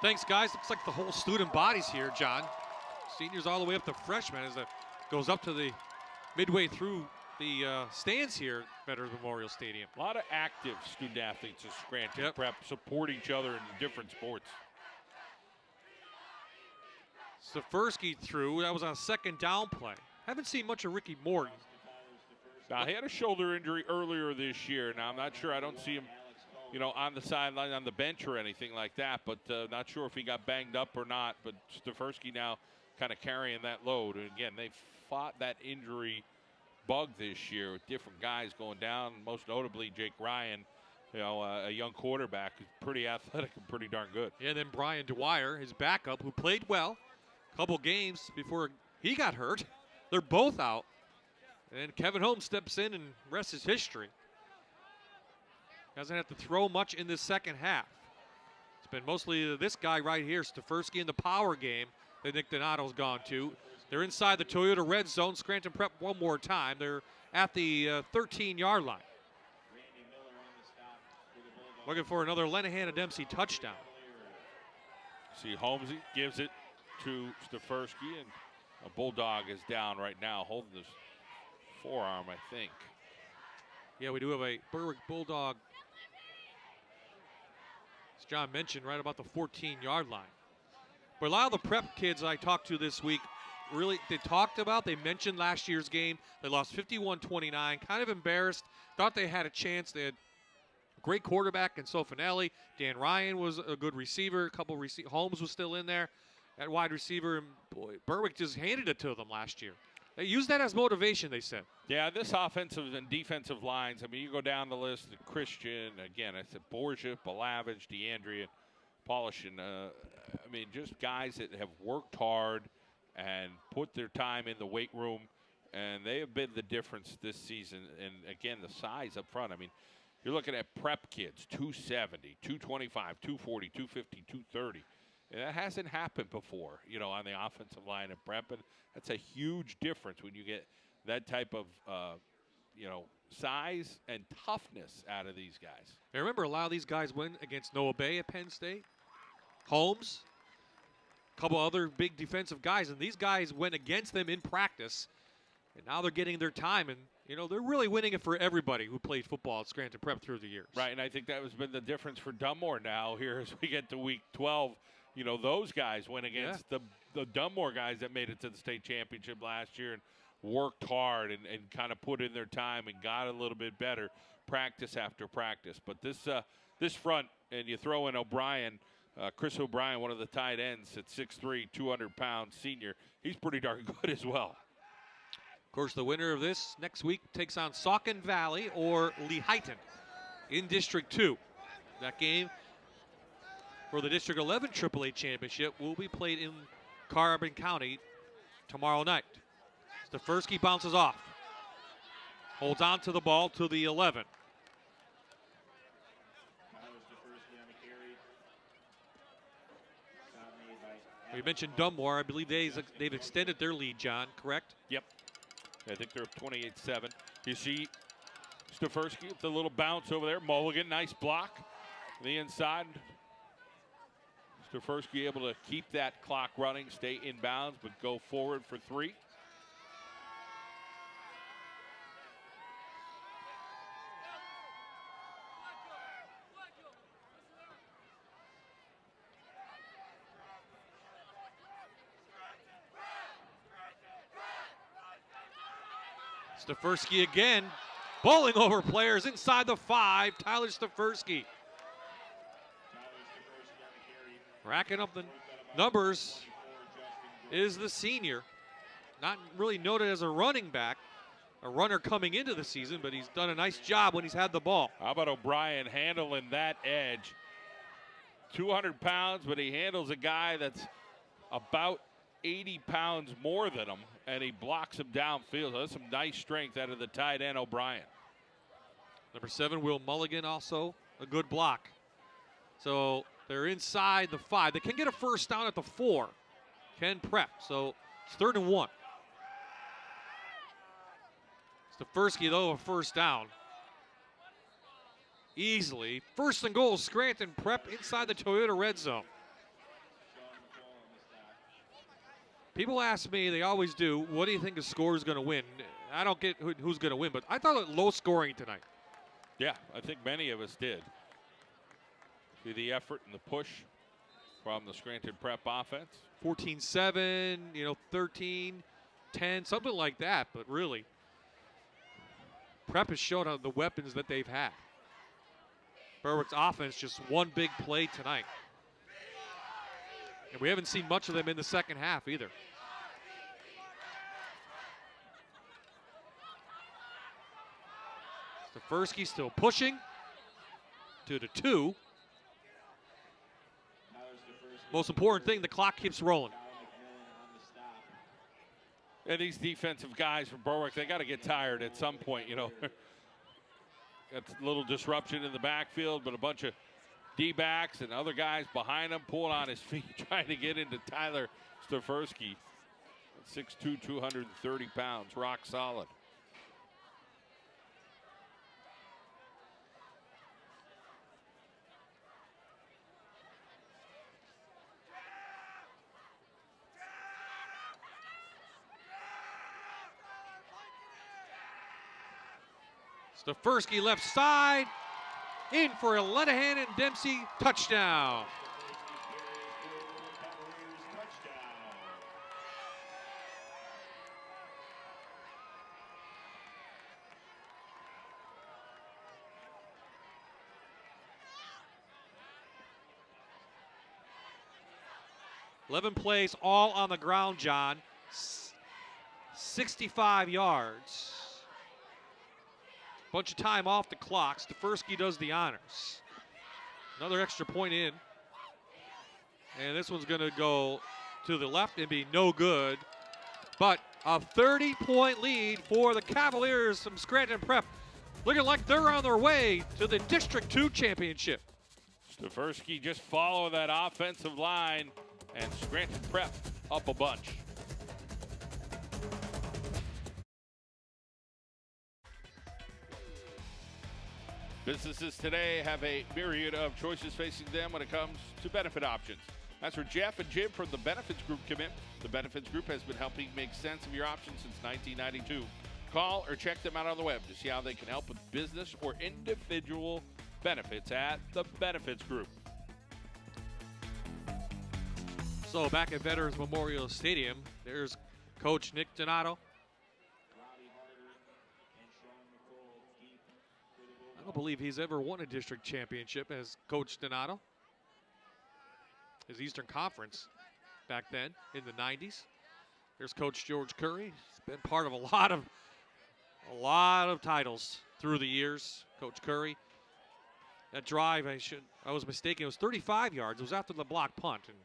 Thanks, guys. Looks like the whole student body's here, John. Seniors all the way up to freshmen as it goes up to the midway through the stands here at Veterans Memorial Stadium. A lot of active student athletes at Scranton Prep support each other in different sports. Stefersky threw. That was on a second down play. Haven't seen much of Ricky Morton. Now, he had a shoulder injury earlier this year. Now, I'm not sure. I don't see him, you know, on the sideline, on the bench or anything like that. But not sure if he got banged up or not. But Stefersky now kind of carrying that load. And again, they fought that injury bug this year with different guys going down. Most notably, Jake Ryan, you know, a young quarterback who's pretty athletic and pretty darn good. And then Brian Dwyer, his backup, who played well. couple games before he got hurt. They're both out. And Kevin Holmes steps in and rest is history. Doesn't have to throw much in this second half. It's been mostly this guy right here, Stefersky, in the power game that Nick Donato's gone to. They're inside the Toyota red zone. Scranton Prep one more time. They're at the 13-yard line. Looking for another Lenahan and Dempsey touchdown. See, Holmes gives it to Stefersky, and a Bulldog is down right now, holding his forearm, I think. Yeah, we do have a Berwick Bulldog, as John mentioned, right about the 14-yard line. But a lot of the prep kids I talked to this week, really, they mentioned last year's game. They lost 51-29, kind of embarrassed, thought they had a chance. They had a great quarterback in Sofinelli. Dan Ryan was a good receiver. Holmes was still in there at wide receiver. And boy, Berwick just handed it to them last year. They used that as motivation, they said. Yeah, this offensive and defensive lines, I mean, you go down the list, Christian, again, I said Borgia, Balavich, DeAndrea, Polishin. I mean, just guys that have worked hard and put their time in the weight room, and they have been the difference this season. And, again, the size up front. I mean, you're looking at prep kids, 270, 225, 240, 250, 230. And that hasn't happened before, you know, on the offensive line at prep. And that's a huge difference when you get that type of, you know, size and toughness out of these guys. I remember a lot of these guys win against Noah Bay at Penn State, Holmes, a couple other big defensive guys, and these guys went against them in practice, and now they're getting their time, and, you know, they're really winning it for everybody who played football at Scranton Prep through the years. Right, and I think that has been the difference for Dunmore now here as we get to week 12. You know, those guys went against the Dunmore guys that made it to the state championship last year and worked hard and kind of put in their time and got a little bit better practice after practice. But this front, and you throw in O'Brien, Chris O'Brien, one of the tight ends at 6'3", 200-pound senior. He's pretty darn good as well. Of course, the winner of this next week takes on Saucon Valley or Lehighton in District 2. That game for the District 11 AAA Championship will be played in Carbon County tomorrow night. Stefersky bounces off. Holds on to the ball to the 11. We mentioned Dunmore. I believe they've extended their lead, John, correct? Yep. I think they're 28-7. You see Stefersky with the little bounce over there. Mulligan, nice block. The inside. Stefersky able to keep that clock running, stay in bounds, but go forward for 3. Stefersky again, bowling over players inside the 5. Tyler Stefersky. Racking up the numbers is the senior. Not really noted as a running back, a runner coming into the season, but he's done a nice job when he's had the ball. How about O'Brien handling that edge? 200 pounds, but he handles a guy that's about 80 pounds more than him, and he blocks him downfield. So that's some nice strength out of the tight end, O'Brien. Number 7, Will Mulligan, also a good block. So they're inside the 5. They can get a first down at the 4. Can prep, so it's 3rd and 1. Stefersky, though, a first down. Easily. 1st and goal, Scranton Prep inside the Toyota red zone. People ask me, they always do, what do you think the score is going to win? I don't get who's going to win, but I thought it low scoring tonight. Yeah, I think many of us did. See the effort and the push from the Scranton Prep offense. 14-7, 13-10, something like that, but really, Prep has shown the weapons that they've had. Berwick's offense just one big play tonight. And we haven't seen much of them in the second half either. Stefersky still pushing to the 2. Most important thing, the clock keeps rolling. And these defensive guys from Berwick, they got to get tired at some point, you know. Got a little disruption in the backfield, but a bunch of D-backs and other guys behind him pulling on his feet, trying to get into Tyler Stefersky. 6'2", 230 pounds, rock solid. Stefersky left side, in for a Lenahan and Dempsey touchdown. Eleven plays, all on the ground, John. 65 yards. Bunch of time off the clock. Stefersky does the honors. Another extra point in. And this one's going to go to the left and be no good. But a 30-point lead for the Cavaliers from Scranton Prep. Looking like they're on their way to the District 2 championship. Stefersky just follow that offensive line, and Scranton Prep up a bunch. Businesses today have a myriad of choices facing them when it comes to benefit options. That's where Jeff and Jim from the Benefits Group come in. The Benefits Group has been helping make sense of your options since 1992. Call or check them out on the web to see how they can help with business or individual benefits at the Benefits Group. So back at Veterans Memorial Stadium, there's Coach Nick Donato. I don't believe he's ever won a district championship as Coach Donato. His Eastern Conference back then in the 90s. There's Coach George Curry. He's been part of a lot of titles through the years. Coach Curry. That drive, I was mistaken, it was 35 yards. It was after the block punt and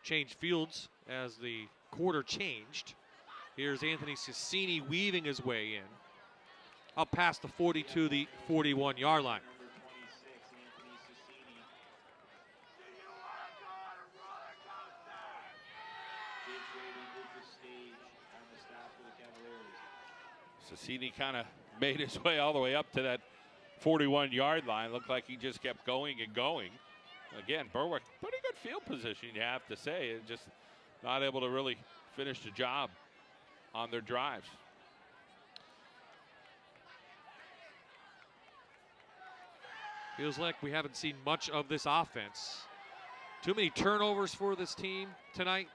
changed fields as the quarter changed. Here's Anthony Cicini weaving his way in. Up past the 42, the 41-yard line. Cicini kind of made his way all the way up to that 41-yard line. Looked like he just kept going and going. Again, Berwick, pretty good field position, you have to say. Just not able to really finish the job on their drives. Feels like we haven't seen much of this offense. Too many turnovers for this team tonight.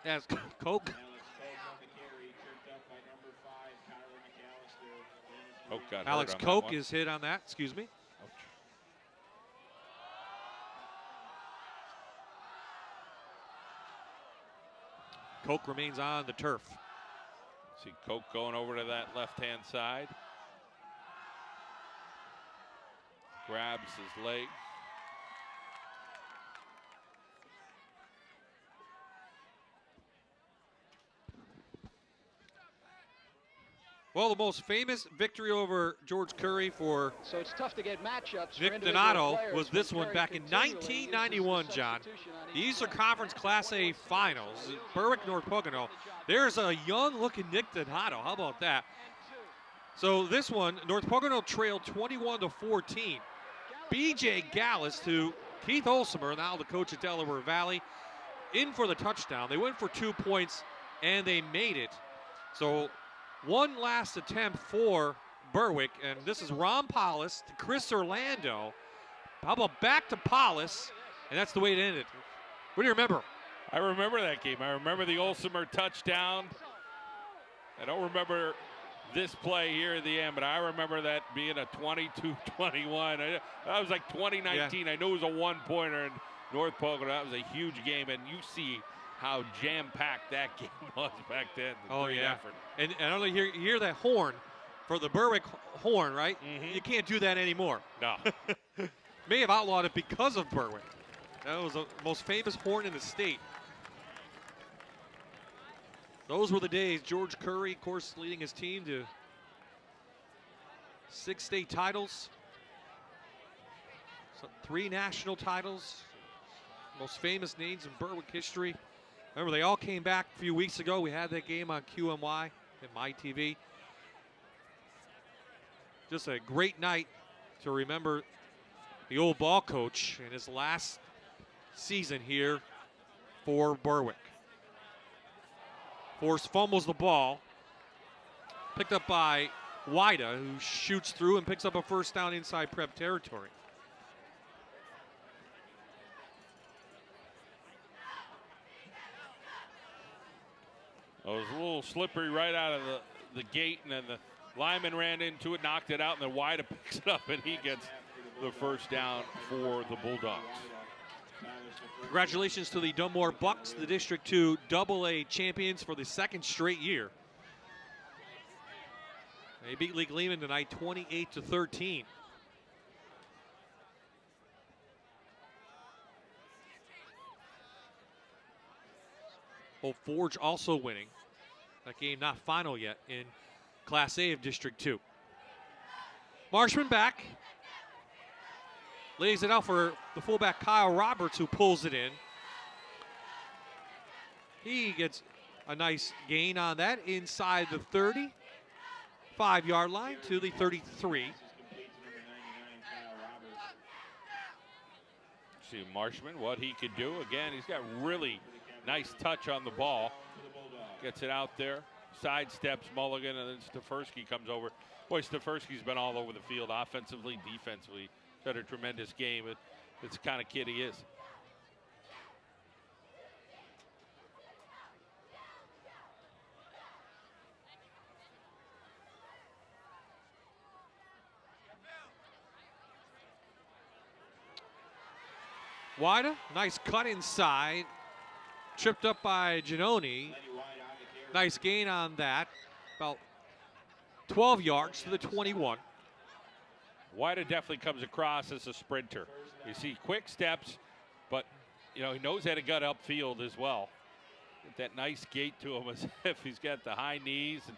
As Koch. Alex Koch is hit on that, excuse me. Koch remains on the turf. See Koch going over to that left-hand side. Grabs his leg. Well, the most famous victory over George Curry for so it's tough to get matchups. Nick Donato was this one back in 1991, John. The Eastern Conference Class A Finals, Berwick, North Pocono. There's a young-looking Nick Donato. How about that? So this one, North Pocono trailed 21-14. B.J. Gallus to Keith Olsemer, now the coach at Delaware Valley, in for the touchdown. They went for 2 points, and they made it. So one last attempt for Berwick, and this is Ron Paulus to Chris Orlando. How about back to Paulus, and that's the way it ended. What do you remember? I remember that game. I remember the Olsemer touchdown. I don't remember this play here at the end, but I remember that being a 22-21. That was like 2019. Yeah. I know it was a one-pointer in North Pocono. That was a huge game, and you see how jam-packed that game was back then. Oh, yeah. Effort. And I don't know, you hear that horn for the Berwick horn, right? Mm-hmm. You can't do that anymore. No. May have outlawed it because of Berwick. That was the most famous horn in the state. Those were the days. George Curry, of course, leading his team to 6 state titles, 3 national titles, most famous names in Berwick history. Remember, they all came back a few weeks ago. We had that game on QMY and MyTV. Just a great night to remember the old ball coach in his last season here for Berwick. Force fumbles the ball, picked up by Wida, who shoots through and picks up a first down inside Prep territory. It was a little slippery right out of the gate, and then the lineman ran into it, knocked it out, and then Wida picks it up, and he gets the first down for the Bulldogs. Congratulations to the Dunmore Bucks, the District 2 AA champions for the 2nd straight year. They beat Lake Lehman tonight 28-13. Old Forge also winning. That game not final yet in Class A of District 2. Marshman back. Lays it out for the fullback Kyle Roberts, who pulls it in. He gets a nice gain on that inside the 35-yard line to the 33. See Marshman, what he could do. Again, he's got really nice touch on the ball. Gets it out there, sidesteps Mulligan, and then Stefersky comes over. Boy, Stefersky's been all over the field, offensively, defensively. Had a tremendous game. It's the kind of kid he is. Wida, nice cut inside. Tripped up by Giannoni. Nice gain on that. About 12 yards to the 21. Wida definitely comes across as a sprinter. You see quick steps, but he knows how to gut upfield as well. Get that nice gait to him as if he's got the high knees and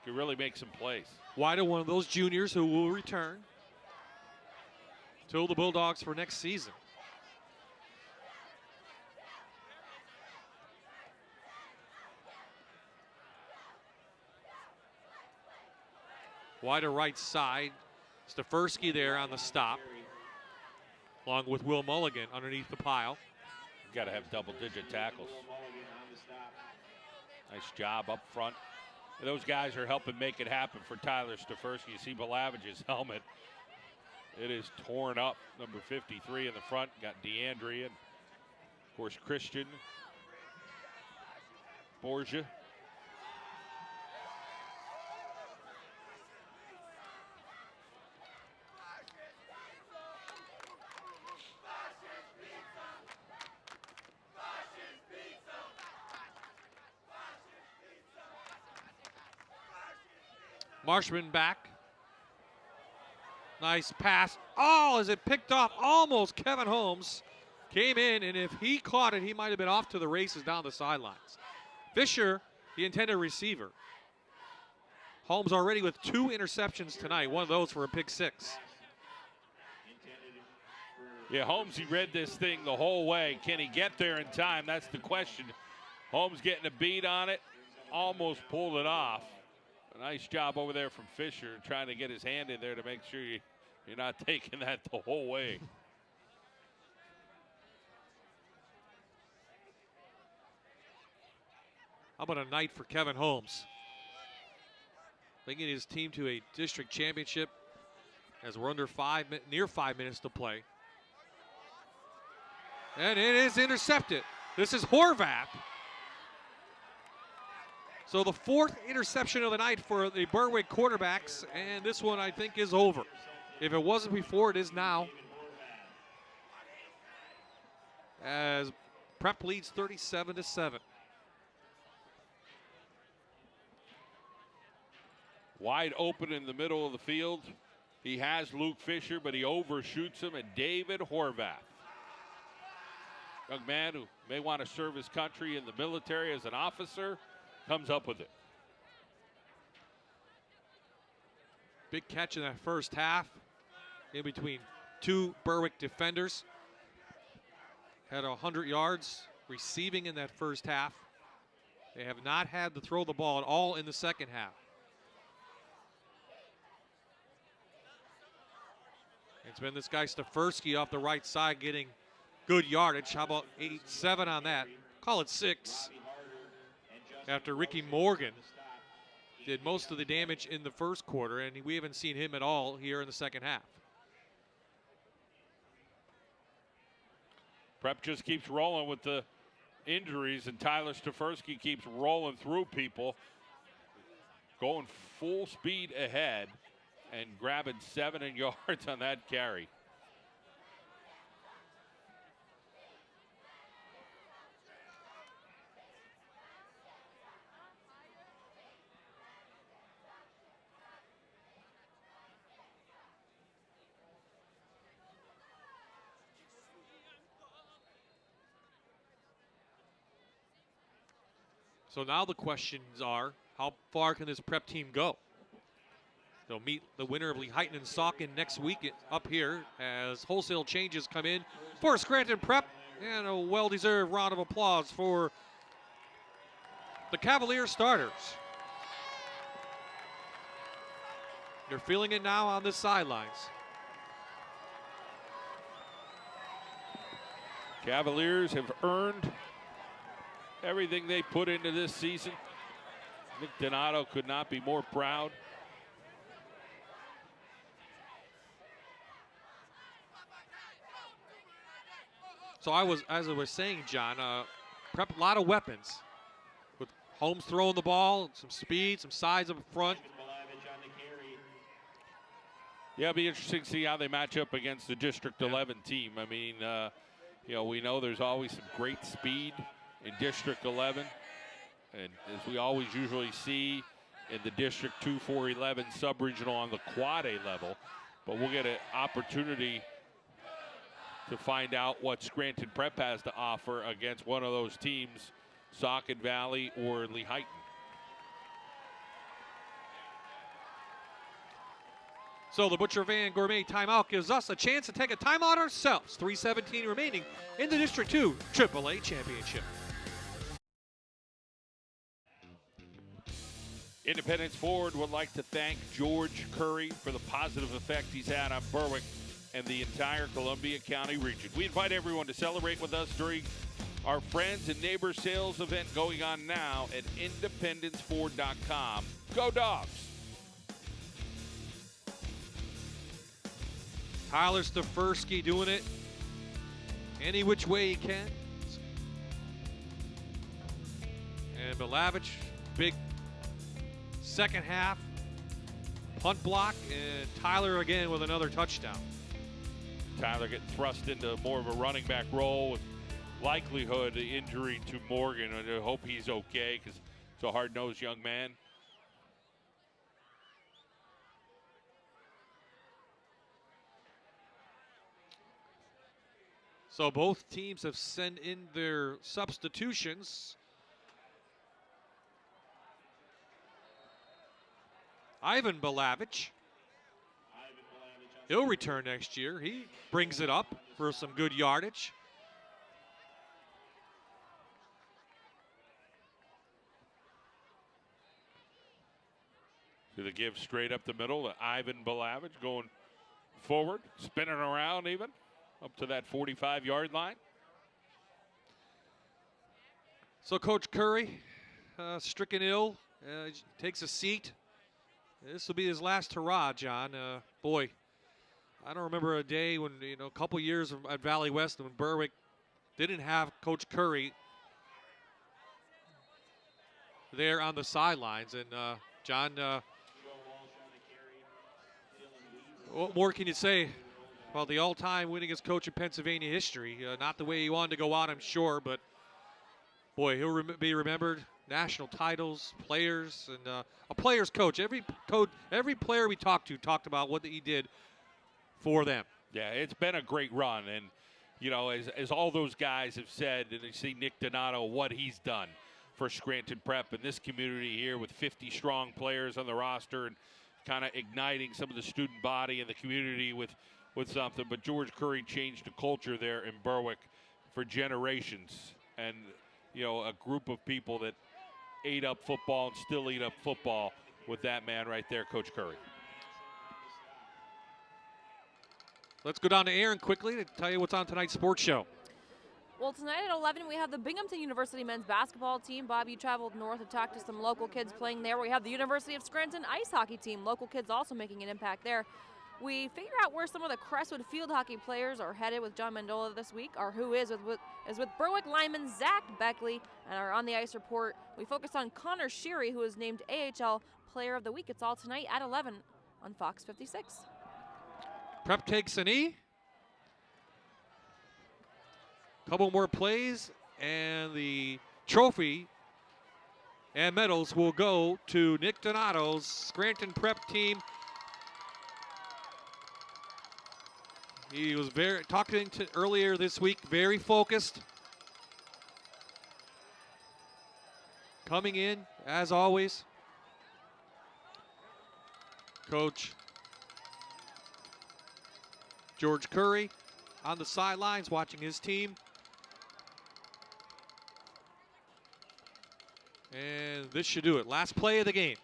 can really make some plays. Wida, one of those juniors who will return to the Bulldogs for next season. Wida right side. Stefersky there on the stop, along with Will Mulligan underneath the pile. You got to have double-digit tackles. Nice job up front. Those guys are helping make it happen for Tyler Stefersky. You see Balavich's helmet. It is torn up. Number 53 in the front. Got DeAndre and, of course, Christian. Borgia. Marshman back. Nice pass. Oh, as it picked off almost Kevin Holmes. Came in, and if he caught it, he might have been off to the races down the sidelines. Fisher, the intended receiver. Holmes already with 2 interceptions tonight. One of those for a pick 6. Yeah, Holmes, he read this thing the whole way. Can he get there in time? That's the question. Holmes getting a beat on it. Almost pulled it off. A nice job over there from Fisher, trying to get his hand in there to make sure you're not taking that the whole way. How about a night for Kevin Holmes? Bringing his team to a district championship as we're under near 5 minutes to play. And it is intercepted. This is Horvath. So the 4th interception of the night for the Berwick quarterbacks, and this one I think is over. If it wasn't before, it is now. As Prep leads 37-7. Wide open in the middle of the field. He has Luke Fisher, but he overshoots him, and David Horvath. Young man who may want to serve his country in the military as an officer. comes up with it. Big catch in that first half in between two Berwick defenders. Had 100 yards receiving in that first half. They have not had to throw the ball at all in the second half. It's been this guy Stefersky off the right side getting good yardage. How about 7 on that? Call it 6. After Ricky Morgan did most of the damage in the first quarter, and we haven't seen him at all here in the second half. Prep just keeps rolling with the injuries, and Tyler Stefersky keeps rolling through people, going full speed ahead and grabbing 7 yards on that carry. So now the questions are, how far can this prep team go? They'll meet the winner of Lehighton and Saucon next week up here as wholesale changes come in for Scranton Prep. And a well-deserved round of applause for the Cavalier starters. They're feeling it now on the sidelines. Cavaliers have earned everything they put into this season. Nick Donato could not be more proud. So as I was saying, John, prep a lot of weapons. With Holmes throwing the ball, some speed, some size up front. Yeah, it'll be interesting to see how they match up against the District 11 team. I mean, you know, we know there's always some great speed in District 11. And as we always usually see in the District 2, 4, 11 sub-regional on the Quad A level. But we'll get an opportunity to find out what Scranton Prep has to offer against one of those teams, Saucon Valley or Lehighton. So the Butcher Van Gourmet timeout gives us a chance to take a timeout ourselves. 3:17 remaining in the District 2 AAA Championship. Independence Ford would like to thank George Curry for the positive effect he's had on Berwick and the entire Columbia County region. We invite everyone to celebrate with us during our Friends and Neighbor Sales event going on now at independenceford.com. Go Dogs! Tyler Stefersky doing it any which way he can. And Belavich, big second half punt block, and Tyler again with another touchdown. Tyler getting thrust into more of a running back role with likelihood of injury to Morgan. I hope he's okay because it's a hard-nosed young man. So both teams have sent in their substitutions. Ivan Belavich. He'll return next year. He brings it up for some good yardage. To the give straight up the middle to Ivan Belavich going forward, spinning around even up to that 45-yard line. So Coach Curry, stricken ill, takes a seat. This will be his last hurrah, John. Boy, I don't remember a day when, you know, a couple years at Valley West when Berwick didn't have Coach Curry there on the sidelines. And John, what more can you say about the all-time winningest coach in Pennsylvania history? Not the way he wanted to go out, I'm sure, but boy, he'll be remembered. National titles, players, and a player's coach. Every player we talked about what he did for them. Yeah, it's been a great run, and you know, as all those guys have said, and you see Nick Donato, what he's done for Scranton Prep and this community here with 50 strong players on the roster and kind of igniting some of the student body and the community with something. But George Curry changed the culture there in Berwick for generations. And, you know, a group of people that ate up football and still eat up football with that man right there, Coach Curry. Let's go down to Aaron quickly to tell you what's on tonight's sports show. Well, tonight at 11, we have the Binghamton University men's basketball team. Bob, you traveled north to talk to some local kids playing there. We have the University of Scranton ice hockey team. Local kids also making an impact there. We figure out where some of the Crestwood field hockey players are headed with John Mandola this week. Our Who is with Berwick lineman Zach Beckley. And our On the Ice report, we focus on Connor Sheary, who is named AHL Player of the Week. It's all tonight at 11 on Fox 56. Prep takes a knee. Couple more plays, and the trophy and medals will go to Nick Donato's Scranton Prep team. He was talking to earlier this week, very focused. Coming in, as always. Coach George Curry on the sidelines watching his team. And this should do it. Last play of the game.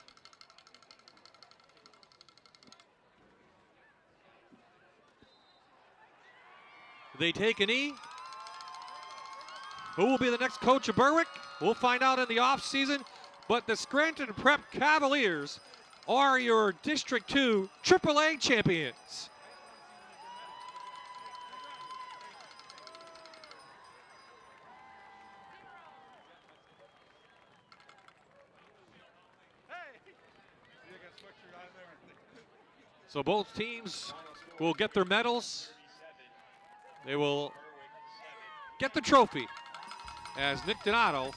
They take a knee. Who will be the next coach of Berwick? We'll find out in the offseason. But the Scranton Prep Cavaliers are your District 2 AAA champions. So both teams will get their medals. They will get the trophy as Nick Donato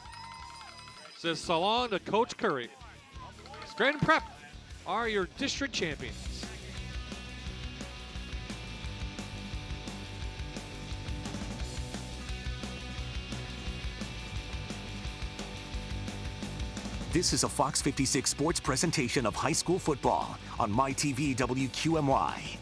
says so long to Coach Curry. Scranton Prep are your district champions. This is a Fox 56 sports presentation of high school football on MyTV WQMY.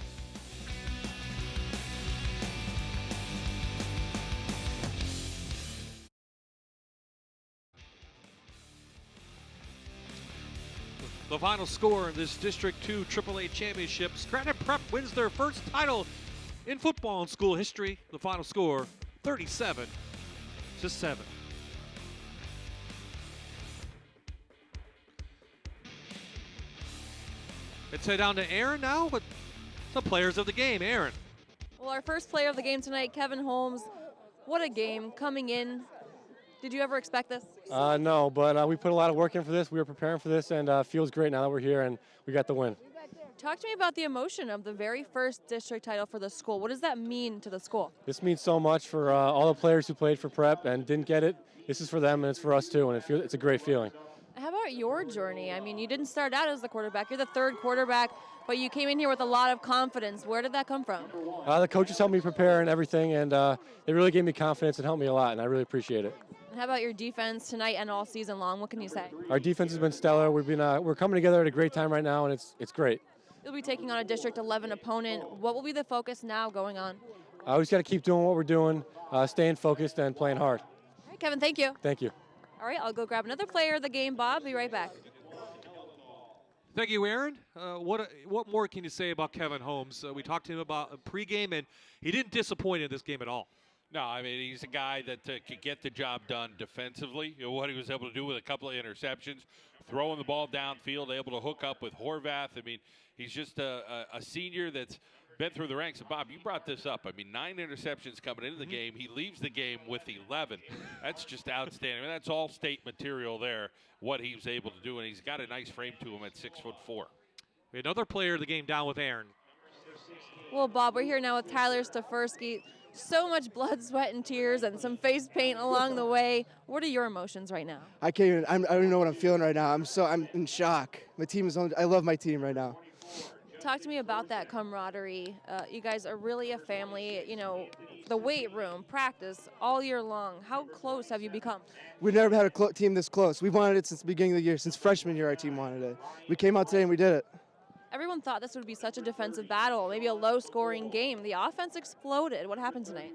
The final score in this District 2 AAA championship, Scranton Prep wins their first title in football in school history. The final score, 37-7. Let's head down to Aaron now with some players of the game. Aaron. Well, our first player of the game tonight, Kevin Holmes. What a game coming in. Did you ever expect this? No, but we put a lot of work in for this. We were preparing for this, and feels great now that we're here and we got the win. Talk to me about the emotion of the very first district title for the school. What does that mean to the school? This means so much for all the players who played for Prep and didn't get it. This is for them, and it's for us too, and it's a great feeling. How about your journey? I mean, you didn't start out as the quarterback. You're the third quarterback, but you came in here with a lot of confidence. Where did that come from? The coaches helped me prepare and everything, and they really gave me confidence and helped me a lot, and I really appreciate it. And how about your defense tonight and all season long? What can you say? Our defense has been stellar. We're coming together at a great time right now, and it's great. You'll be taking on a District 11 opponent. What will be the focus now going on? We just got to keep doing what we're doing, staying focused and playing hard. All right, Kevin, thank you. Thank you. All right, I'll go grab another player of the game. Bob, be right back. Thank you, Aaron. What more can you say about Kevin Holmes? We talked to him about pregame, and he didn't disappoint in this game at all. No, I mean, he's a guy that could get the job done defensively. You know, what he was able to do with a couple of interceptions, throwing the ball downfield, able to hook up with Horvath. I mean, he's just a senior that's been through the ranks. And Bob, you brought this up. I mean, 9 interceptions coming into the game. He leaves the game with 11. That's just outstanding. I mean, that's all state material there, what he was able to do. And he's got a nice frame to him at 6'4". Another player of the game down with Aaron. Well, Bob, we're here now with Tyler Stefersky. So much blood, sweat, and tears, and some face paint along the way. What are your emotions right now? I can't even. I don't even know what I'm feeling right now. I'm in shock. My team is. I love my team right now. Talk to me about that camaraderie. You guys are really a family. You know, the weight room, practice all year long. How close have you become? We've never had a team this close. We've wanted it since the beginning of the year. Since freshman year, our team wanted it. We came out today and we did it. Everyone thought this would be such a defensive battle, maybe a low-scoring game. The offense exploded. What happened tonight?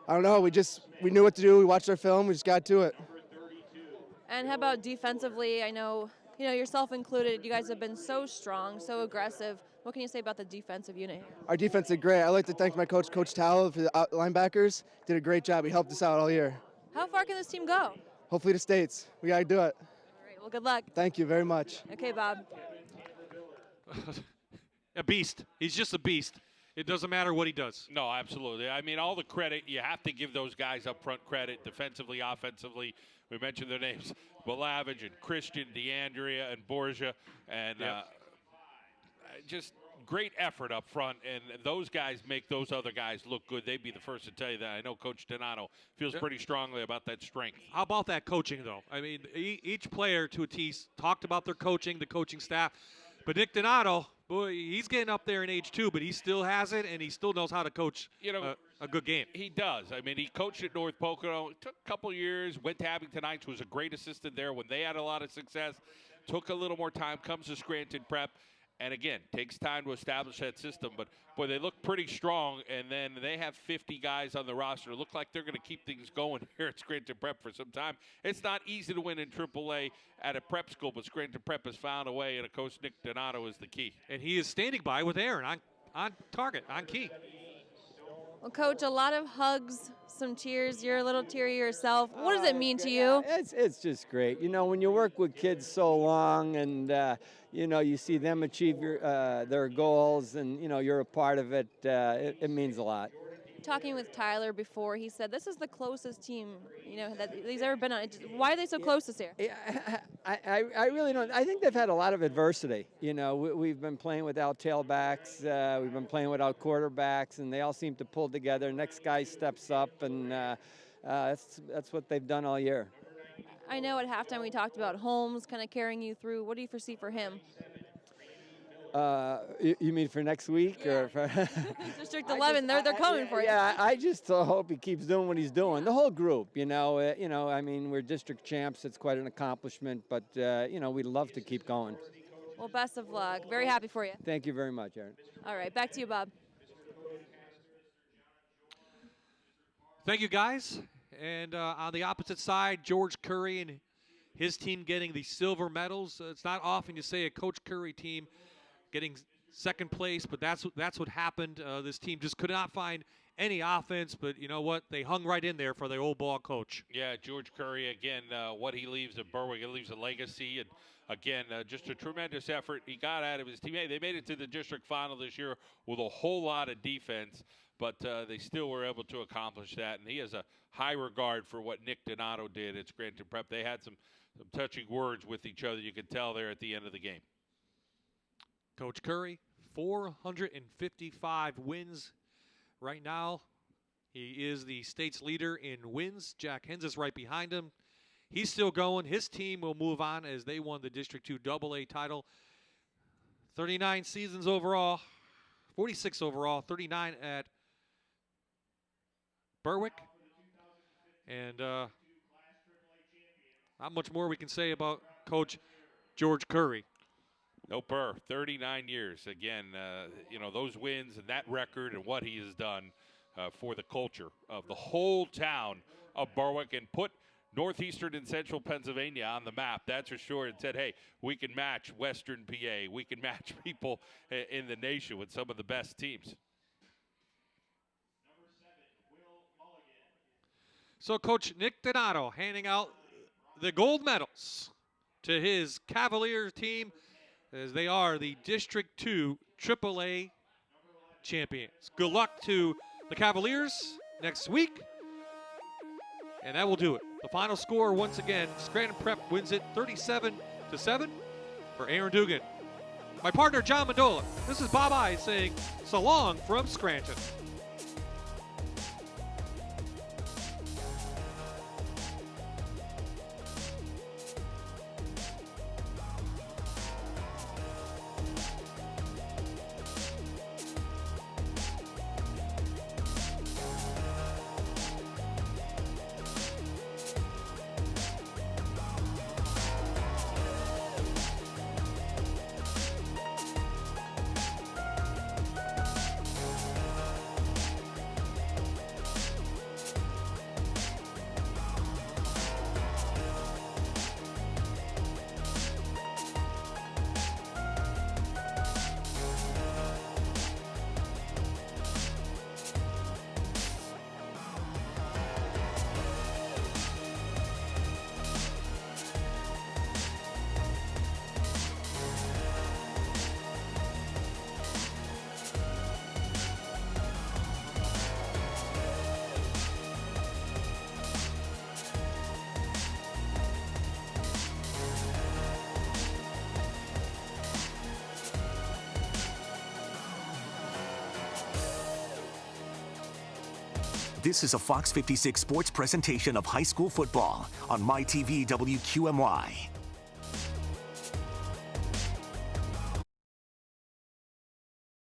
I don't know. We knew what to do. We watched our film. We just got to it. And how about defensively? I know, yourself included, you guys have been so strong, so aggressive. What can you say about the defensive unit here? Our defense did great. I'd like to thank my coach, Coach Towell, for the linebackers. Did a great job. He helped us out all year. How far can this team go? Hopefully to states. We got to do it. All right, well, good luck. Thank you very much. Okay, Bob. A beast. He's just a beast. It doesn't matter what he does. No, absolutely. I mean, all the credit, you have to give those guys up front credit, defensively, offensively. We mentioned their names, Balavage and Christian, DeAndrea and Borgia, and just great effort up front, and those guys make those other guys look good. They'd be the first to tell you that. I know Coach Donato feels pretty strongly about that strength. How about that coaching, though? I mean, each player to a T talked about their coaching, the coaching staff. But Nick Donato, boy, he's getting up there in age too, but he still has it, and he still knows how to coach a good game. He does. I mean, he coached at North Pocono. It took a couple years. Went to Abington Heights, was a great assistant there when they had a lot of success. Took a little more time, comes to Scranton Prep. And again, takes time to establish that system. But, boy, they look pretty strong, and then they have 50 guys on the roster. Look like they're going to keep things going here at Scranton Prep for some time. It's not easy to win in AAA at a prep school, but Scranton Prep has found a way, and, of course, Nick Donato is the key. And he is standing by with Aaron on target, on key. Well, Coach, a lot of hugs, some tears. You're a little teary yourself. What does it mean to you? It's just great. You know, when you work with kids so long and, you see them achieve their goals and, you're a part of it, it means a lot. Talking with Tyler before, he said this is the closest team, that he's ever been on. Why are they so close this year? I really don't. I think they've had a lot of adversity. We've been playing without tailbacks. We've been playing without quarterbacks, and they all seem to pull together. Next guy steps up, and that's what they've done all year. I know at halftime we talked about Holmes kind of carrying you through. What do you foresee for him? You mean for next week or for District 11? They're coming for you. Yeah, I just hope he keeps doing what he's doing. The whole group, I mean, we're district champs. It's quite an accomplishment, but we'd love to keep going. Well, best of luck. Very happy for you. Thank you very much, Aaron. All right, back to you, Bob. Thank you, guys. And on the opposite side, George Curry and his team getting the silver medals. It's not often you say a Coach Curry team getting second place, but that's what happened. This team just could not find any offense, but you know what? They hung right in there for their old ball coach. Yeah, George Curry, again, what he leaves at Berwick, he leaves a legacy, and again, just a tremendous effort he got out of his team. Hey, they made it to the district final this year with a whole lot of defense, but they still were able to accomplish that, and he has a high regard for what Nick Donato did at Scranton Prep. They had some touching words with each other, you could tell there at the end of the game. Coach Curry, 455 wins right now. He is the state's leader in wins. Jack Hens is right behind him. He's still going. His team will move on as they won the District 2 AA title. 39 seasons overall, 46 overall, 39 at Berwick. And not much more we can say about Coach George Curry. No Burr, 39 years. Again, those wins and that record and what he has done for the culture of the whole town of Berwick and put northeastern and central Pennsylvania on the map, that's for sure, and said, hey, we can match Western PA. We can match people in the nation with some of the best teams. So Coach Nick Donato handing out the gold medals to his Cavalier team as they are the District 2 AAA champions. Good luck to the Cavaliers next week. And that will do it. The final score, once again, Scranton Prep wins it 37-7 for Aaron Dugan. My partner, John Mendola. This is Bob I saying so long from Scranton. This is a Fox 56 sports presentation of high school football on MyTV WQMY.